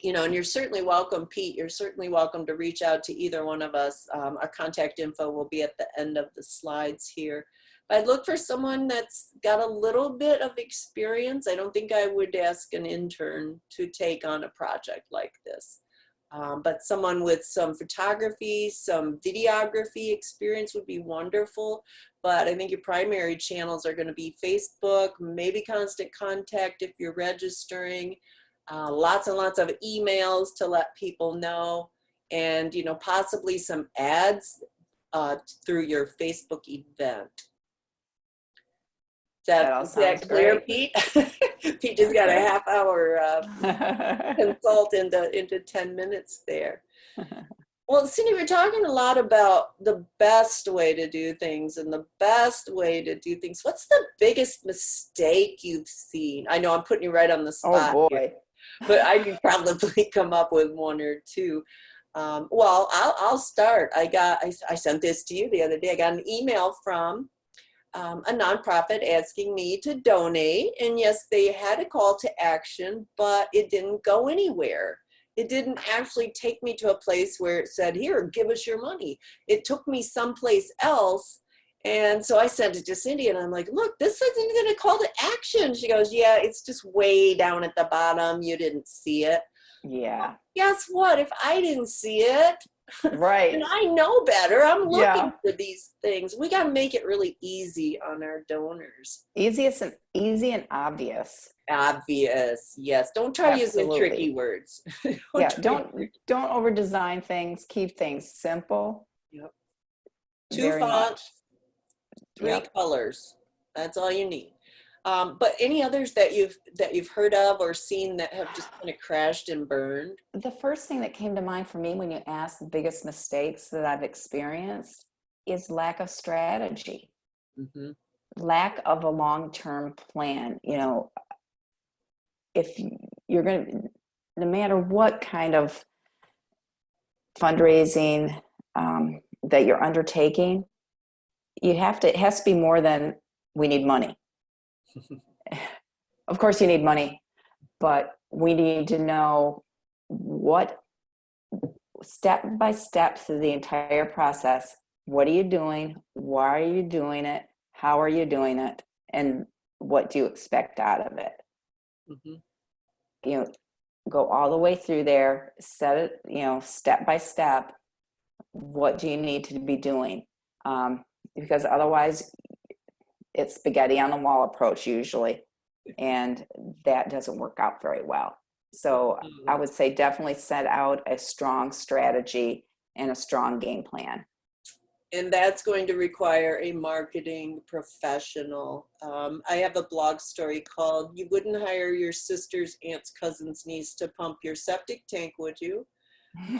and you're certainly welcome, Pete, you're certainly welcome to reach out to either one of us. Our contact info will be at the end of the slides here. But I'd look for someone that's got a little bit of experience. I don't think I would ask an intern to take on a project like this. But someone with some photography, some videography experience would be wonderful. But I think your primary channels are going to be Facebook, maybe Constant Contact if you're registering, lots and lots of emails to let people know, and possibly some ads through your Facebook event. That all Is that sounds clear, great. Pete? Pete just got a half-hour consult into 10 minutes there. Well, Cindy, we're talking a lot about the best way to do things and the best way to do things. What's the biggest mistake you've seen? I know I'm putting you right on the spot Oh here, boy. but I could probably come up with one or two. Well, I'll start. I sent this to you the other day. I got an email from a nonprofit asking me to donate. And yes, they had a call to action, but it didn't go anywhere. It didn't actually take me to a place where it said, here, give us your money. It took me someplace else. And so I sent it to Cindy and I'm like, look, this isn't going to call to action. She goes, yeah, it's just way down at the bottom. You didn't see it. Yeah. Well, guess what? If I didn't see it, Right. and I know better, I'm looking Yeah. for these things. We got to make it really easy on our donors. Easy and obvious. Obvious, yes. Don't try using tricky Absolutely. words. Yeah. Don't over design things. Keep things simple. Yep. Two Very much. fonts, three Yep. colors. That's all you need. But any others that you've heard of or seen that have just kind of crashed and burned? The first thing that came to mind for me when you asked the biggest mistakes that I've experienced is lack of strategy, Mm-hmm. lack of a long-term plan. If you're going to, no matter what kind of fundraising that you're undertaking, it has to be more than we need money. Of course you need money, but we need to know what step by step through the entire process. What are you doing? Why are you doing it? How are you doing it? And what do you expect out of it? Mm-hmm. Go all the way through there, set it, step by step. What do you need to be doing? Because otherwise it's spaghetti on the wall approach usually, and that doesn't work out very well. So I would say definitely set out a strong strategy and a strong game plan. And that's going to require a marketing professional. I have a blog story called "You Wouldn't Hire Your Sister's Aunt's Cousin's Niece to Pump Your Septic Tank, Would You?"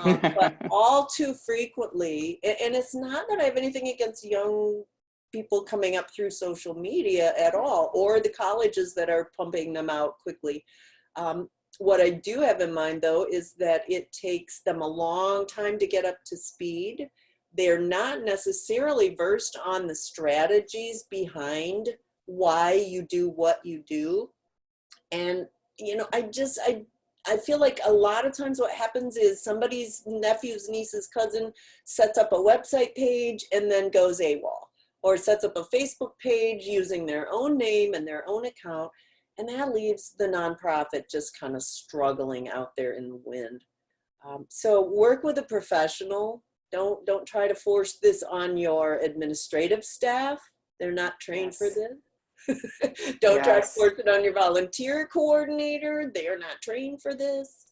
But all too frequently, and it's not that I have anything against young people coming up through social media at all, or the colleges that are pumping them out quickly. What I do have in mind, though, is that it takes them a long time to get up to speed. They're not necessarily versed on the strategies behind why you do what you do. And, I feel like a lot of times what happens is somebody's nephew's niece's cousin sets up a website page and then goes AWOL, or sets up a Facebook page using their own name and their own account. And that leaves the nonprofit just kind of struggling out there in the wind. So work with a professional. Don't try to force this on your administrative staff. They're not trained for this. Don't try to force it on your volunteer coordinator. They're not trained for this.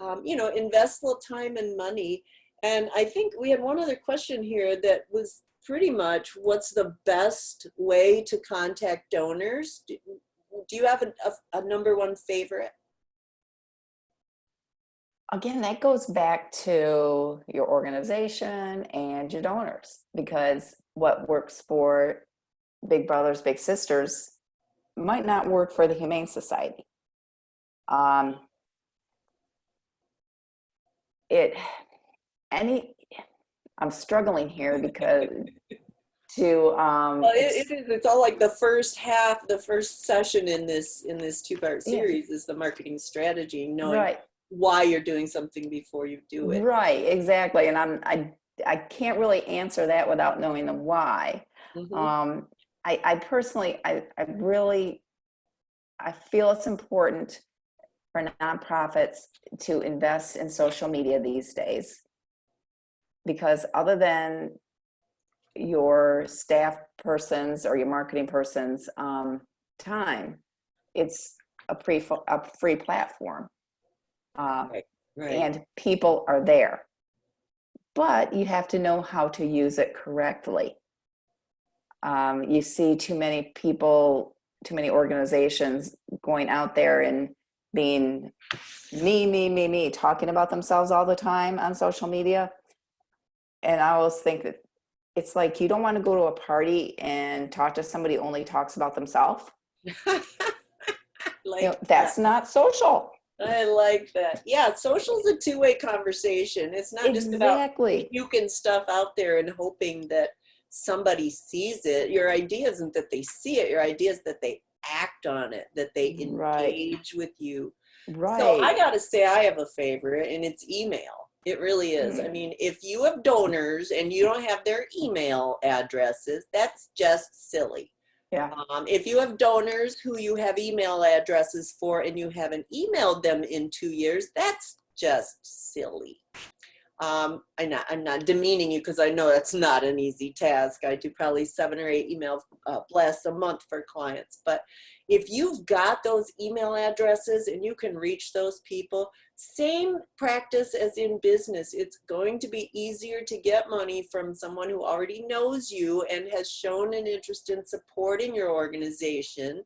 Invest a little time and money. And I think we had one other question here that was pretty much what's the best way to contact donors. Do you have a number one favorite? Again, that goes back to your organization and your donors, because what works for Big Brothers, Big Sisters might not work for the Humane Society. Um, it any I'm struggling here because to Well, it is. It's all like the first half, the first session in this two-part yeah, series is the marketing strategy, knowing right, why you're doing something before you do it. right, exactly. And I can't really answer that without knowing the why. Hmm. Um, I personally I really I feel it's important for nonprofits to invest in social media these days, because other than your staff person's or your marketing person's time, it's a free platform, uh, Right, right. and people are there, but you have to know how to use it correctly. You see too many people, too many organizations going out there and being me, talking about themselves all the time on social media. And I always think that it's like you don't want to go to a party and talk to somebody who only talks about themselves. Like that. That's not social. I like that. Yeah, social's a two-way conversation. It's not just about Exactly. puking stuff out there and hoping that somebody sees it. Your idea isn't that they see it. Your idea is that they act on it, that they Right. engage with you. So I Right. got to say, I have a favorite, and it's email. It really is. I Mm, mean, if you have donors and you don't have their email addresses, that's just silly. yeah. If you have donors who you have email addresses for and you haven't emailed them in 2 years, that's just silly. I'm not demeaning you because I know that's not an easy task. I do probably 7 or 8 email blasts a month for clients. But if you've got those email addresses and you can reach those people, same practice as in business. It's going to be easier to get money from someone who already knows you and has shown an interest in supporting your organization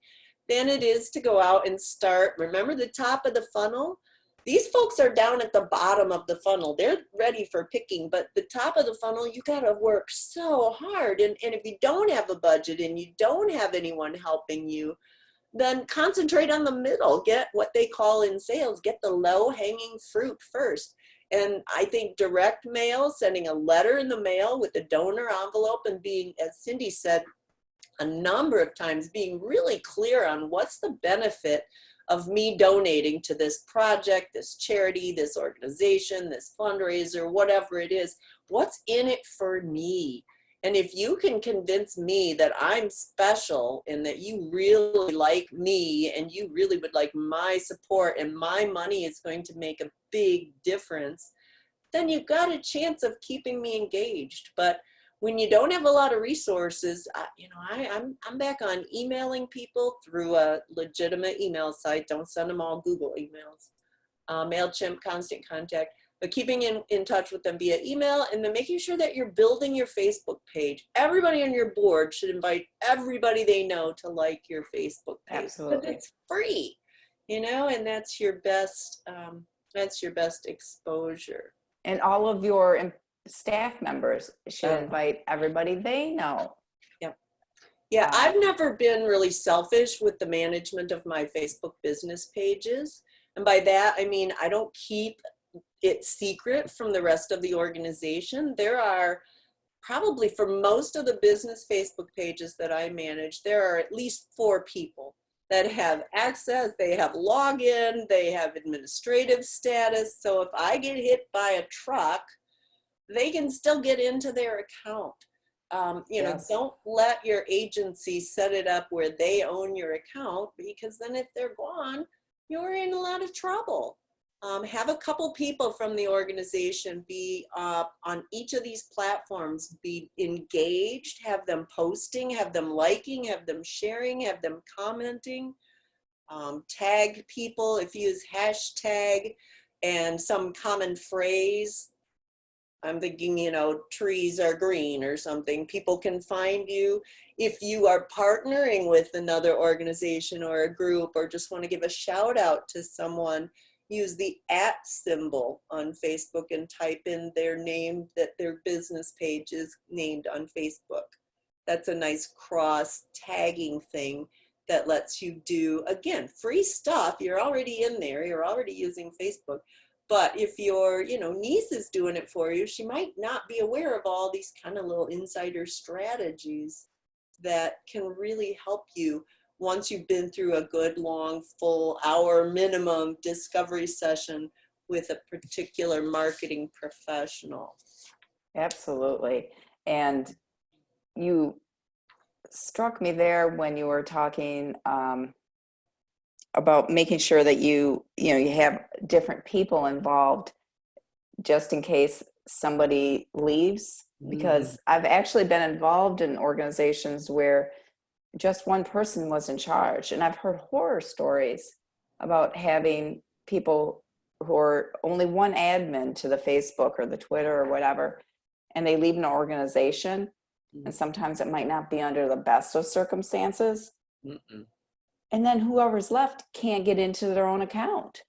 than it is to go out and start. Remember the top of the funnel? These folks are down at the bottom of the funnel. They're ready for picking, but the top of the funnel, you got to work so hard. And if you don't have a budget and you don't have anyone helping you, then concentrate on the middle. Get what they call in sales, get the low hanging fruit first. And I think direct mail, sending a letter in the mail with a donor envelope and being, as Cindy said, a number of times being really clear on what's the benefit of me donating to this project, this charity, this organization, this fundraiser, whatever it is. What's in it for me? And if you can convince me that I'm special and that you really like me and you really would like my support and my money is going to make a big difference, then you've got a chance of keeping me engaged. But when you don't have a lot of resources, I'm back on emailing people through a legitimate email site. Don't send them all Google emails. MailChimp, Constant Contact, but keeping in touch with them via email, and then making sure that you're building your Facebook page. Everybody on your board should invite everybody they know to like your Facebook page because Absolutely. it's free, and that's your best exposure. And all of your staff members should Uh, invite everybody they know. yeah. Yeah, Uh, I've never been really selfish with the management of my Facebook business pages. And by that, I mean, I don't keep it secret from the rest of the organization. There are probably, for most of the business Facebook pages that I manage, there are at least 4 people that have access, they have login, they have administrative status. So if I get hit by a truck, they can still get into their account. yes. Don't let your agency set it up where they own your account, because then if they're gone, you're in a lot of trouble. Have a couple people from the organization be on each of these platforms, be engaged, have them posting, have them liking, have them sharing, have them commenting, tag people if you use hashtag and some common phrase. I'm thinking, you know, trees are green or something. People can find you if you are partnering with another organization or a group, or just want to give a shout out to someone. Use the @ symbol on Facebook and type in their name, that their business page is named on Facebook. That's a nice cross tagging thing that lets you do, again, free stuff. You're already in there, you're already using Facebook. But if your, you know, niece is doing it for you, she might not be aware of all these kind of little insider strategies that can really help you once you've been through a good long full hour minimum discovery session with a particular marketing professional. Absolutely. And you struck me there when you were talking about making sure that you have different people involved just in case somebody leaves, because I've actually been involved in organizations where just one person was in charge, and I've heard horror stories about having people who are only one admin to the Facebook or the Twitter or whatever, and they leave an organization, and sometimes it might not be under the best of circumstances, and then whoever's left can't get into their own account.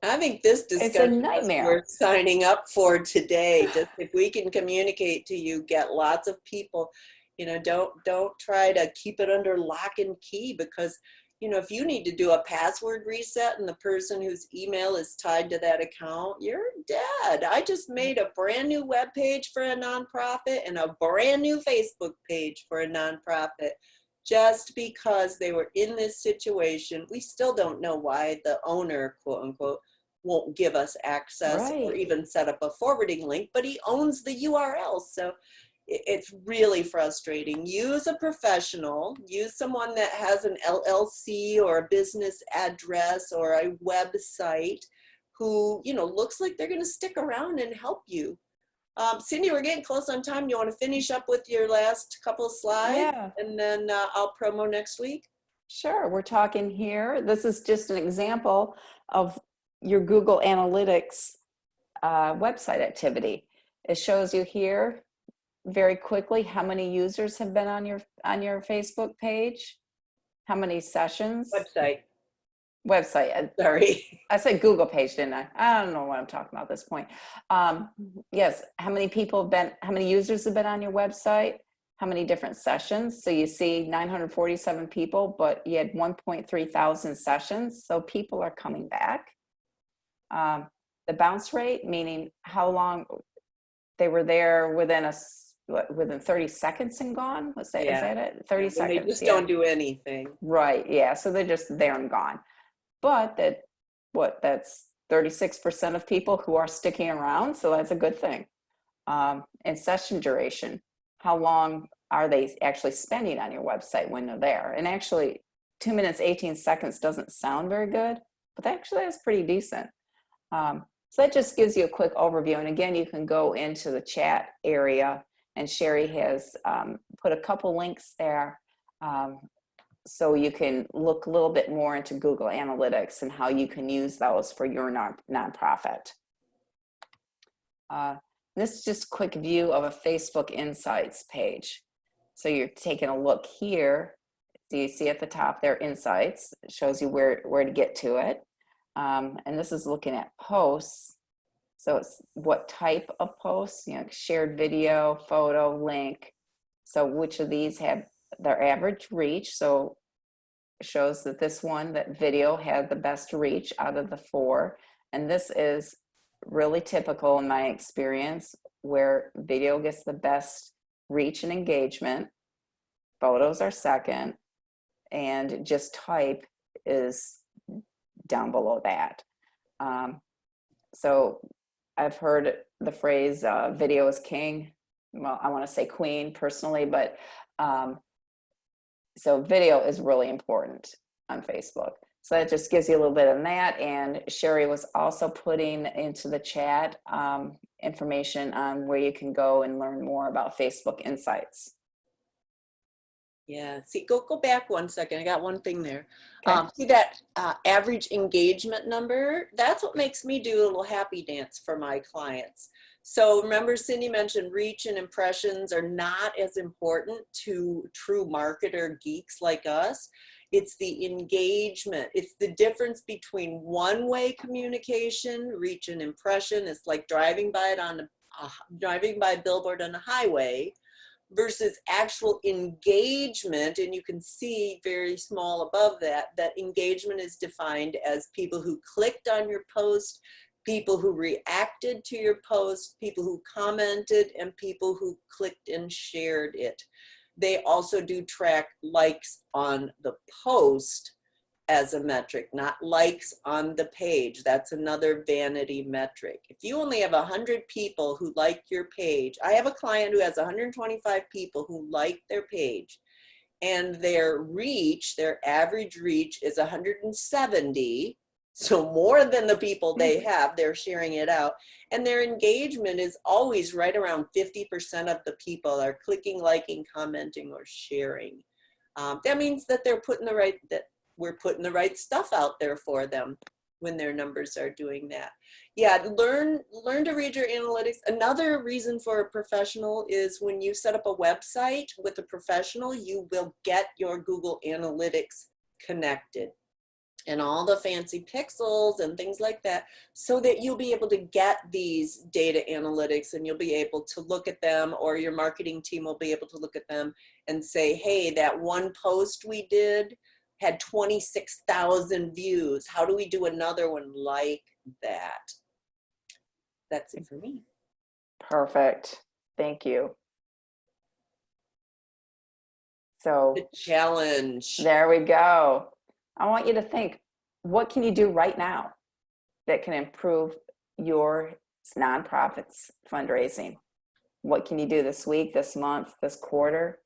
I think this It's a discussion is nightmare. worth signing up for today. Just if we can communicate to you, get lots of people, you know, don't try to keep it under lock and key, because, you know, if you need to do a password reset and the person whose email is tied to that account, you're dead. I just made a brand new web page for a nonprofit and a brand new Facebook page for a nonprofit, just because they were in this situation. We still don't know why the owner, quote unquote, won't give us access or Right. even set up a forwarding link, but he owns the URL. So it's really frustrating. Use a professional, use someone that has an LLC or a business address or a website who, you know, looks like they're going to stick around and help you. Cindy, we're getting close on time. You want to finish up with your last couple slides, Yeah, and then I'll promo next week? sure. We're talking here. This is just an example of your Google Analytics website activity. It shows you here very quickly how many users have been on your Facebook page, how many sessions. Website. Sorry. I said Google page, didn't I? I don't know what I'm talking about at this point. Yes, how many people have been, how many users have been on your website, how many different sessions. So you see 947 people, but you had 1.3 thousand sessions. So people are coming back. The bounce rate, meaning how long they were there within 30 seconds and gone. Is that it? 30 And seconds. they just don't do anything. Right. Yeah. So they're just there and gone. But that's 36% of people who are sticking around. So that's a good thing. And session duration, how long are they actually spending on your website when they're there? And actually 2 minutes, 18 seconds doesn't sound very good, but actually that's pretty decent. So that just gives you a quick overview. And again, you can go into the chat area, and Sherry has put a couple links there. So you can look a little bit more into Google Analytics and how you can use those for your nonprofit. This is just a quick view of a Facebook Insights page. So you're taking a look here. Do you see at the top there, Insights? It shows you where to get to it. And this is looking at posts. So it's what type of posts, you know, shared video, photo, link. So which of these have their average reach? So it shows that this one, that video, had the best reach out of the 4. And this is really typical in my experience, where video gets the best reach and engagement. Photos are second, and just type is down below that. So I've heard the phrase video is king. Well, I want to say queen personally, but so video is really important on Facebook. So that just gives you a little bit of that. And Sherry was also putting into the chat information on where you can go and learn more about Facebook Insights. Yeah, see, go back 1 second. I got one thing there. Okay. See that average engagement number? That's what makes me do a little happy dance for my clients. So remember, Cindy mentioned reach and impressions are not as important to true marketer geeks like us. It's the engagement. It's the difference between one-way communication, reach and impression. It's like driving by driving by a billboard on a highway, versus actual engagement. And you can see very small above that, that engagement is defined as people who clicked on your post, people who reacted to your post, people who commented, and people who clicked and shared it. They also do track likes on the post as a metric, not likes on the page. That's another vanity metric. If you only have 100 people who like your page, I have a client who has 125 people who like their page, and their reach, their average reach is 170. So more than the people they have, they're sharing it out. And their engagement is always right around 50% of the people are clicking, liking, commenting, or sharing. That means that they're putting the right, that we're putting the right stuff out there for them when their numbers are doing that. Yeah, learn to read your analytics. Another reason for a professional is when you set up a website with a professional, you will get your Google Analytics connected and all the fancy pixels and things like that, so that you'll be able to get these data analytics and you'll be able to look at them, or your marketing team will be able to look at them and say, hey, that one post we did had 26,000 views. How do we do another one like that? That's it for me. Perfect. Thank you. So The challenge. there we go. I want you to think, what can you do right now that can improve your nonprofit's fundraising? What can you do this week, this month, this quarter?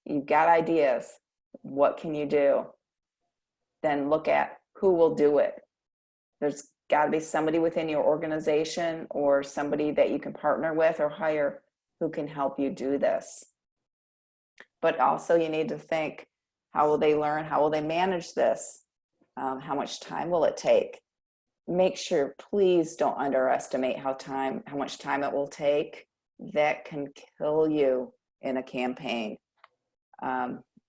You've got ideas. What can you do? Then look at who will do it. There's got to be somebody within your organization or somebody that you can partner with or hire who can help you do this. But also you need to think, how will they learn? How will they manage this? How much time will it take? Make sure, please don't underestimate how much time it will take. That can kill you in a campaign.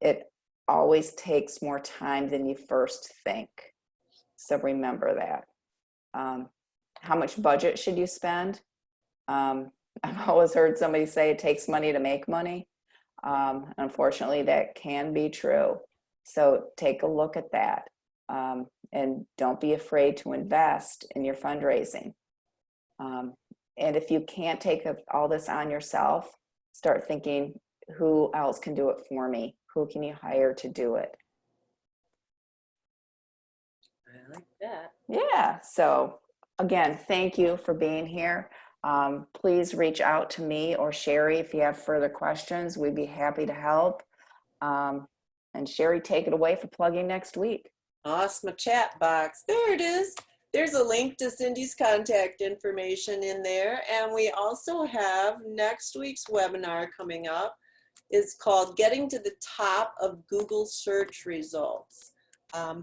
It always takes more time than you first think. So remember that. How much budget should you spend? I've always heard somebody say it takes money to make money. Unfortunately, that can be true. So take a look at that, and don't be afraid to invest in your fundraising. And if you can't take all this on yourself, start thinking, who else can do it for me? Who can you hire to do it? I like that. Yeah. So again, thank you for being here. Please reach out to me or Sherry if you have further questions. We'd be happy to help. And Sherry, take it away for plugging next week. Awesome, a chat box. There it is. There's a link to Cindy's contact information in there. And we also have next week's webinar coming up. Is called Getting to the Top of Google Search Results.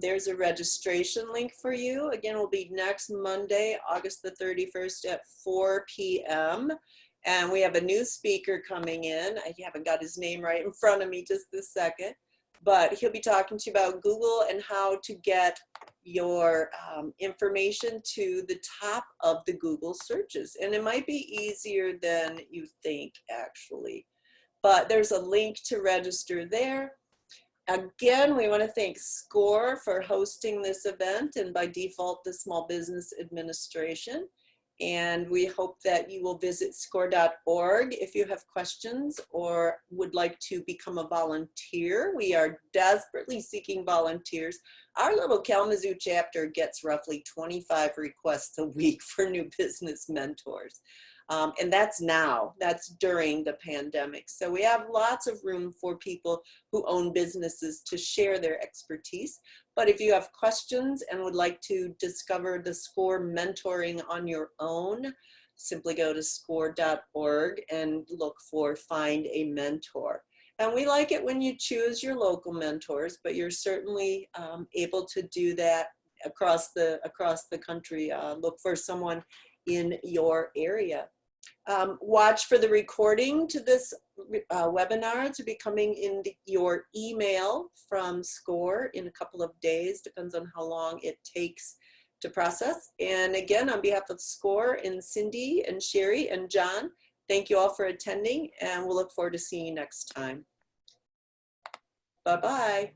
There's a registration link for you. Again, it will be next Monday, August the 31st at 4 p.m. And we have a new speaker coming in. I haven't got his name right in front of me just this second, but he'll be talking to you about Google and how to get your information to the top of the Google searches. And it might be easier than you think, actually. But there's a link to register there. Again, we want to thank SCORE for hosting this event, and by default, the Small Business Administration. And we hope that you will visit score.org if you have questions or would like to become a volunteer. We are desperately seeking volunteers. Our little Kalamazoo chapter gets roughly 25 requests a week for new business mentors. And that's now, that's during the pandemic. So we have lots of room for people who own businesses to share their expertise. But if you have questions and would like to discover the SCORE mentoring on your own, simply go to score.org and look for Find a Mentor. And we like it when you choose your local mentors, but you're certainly able to do that across the country. Look for someone in your area. Watch for the recording to this webinar to be coming in your email from SCORE in a couple of days, depends on how long it takes to process. And again, on behalf of SCORE and Cindy and Sherry and John, thank you all for attending, and we'll look forward to seeing you next time. Bye-bye.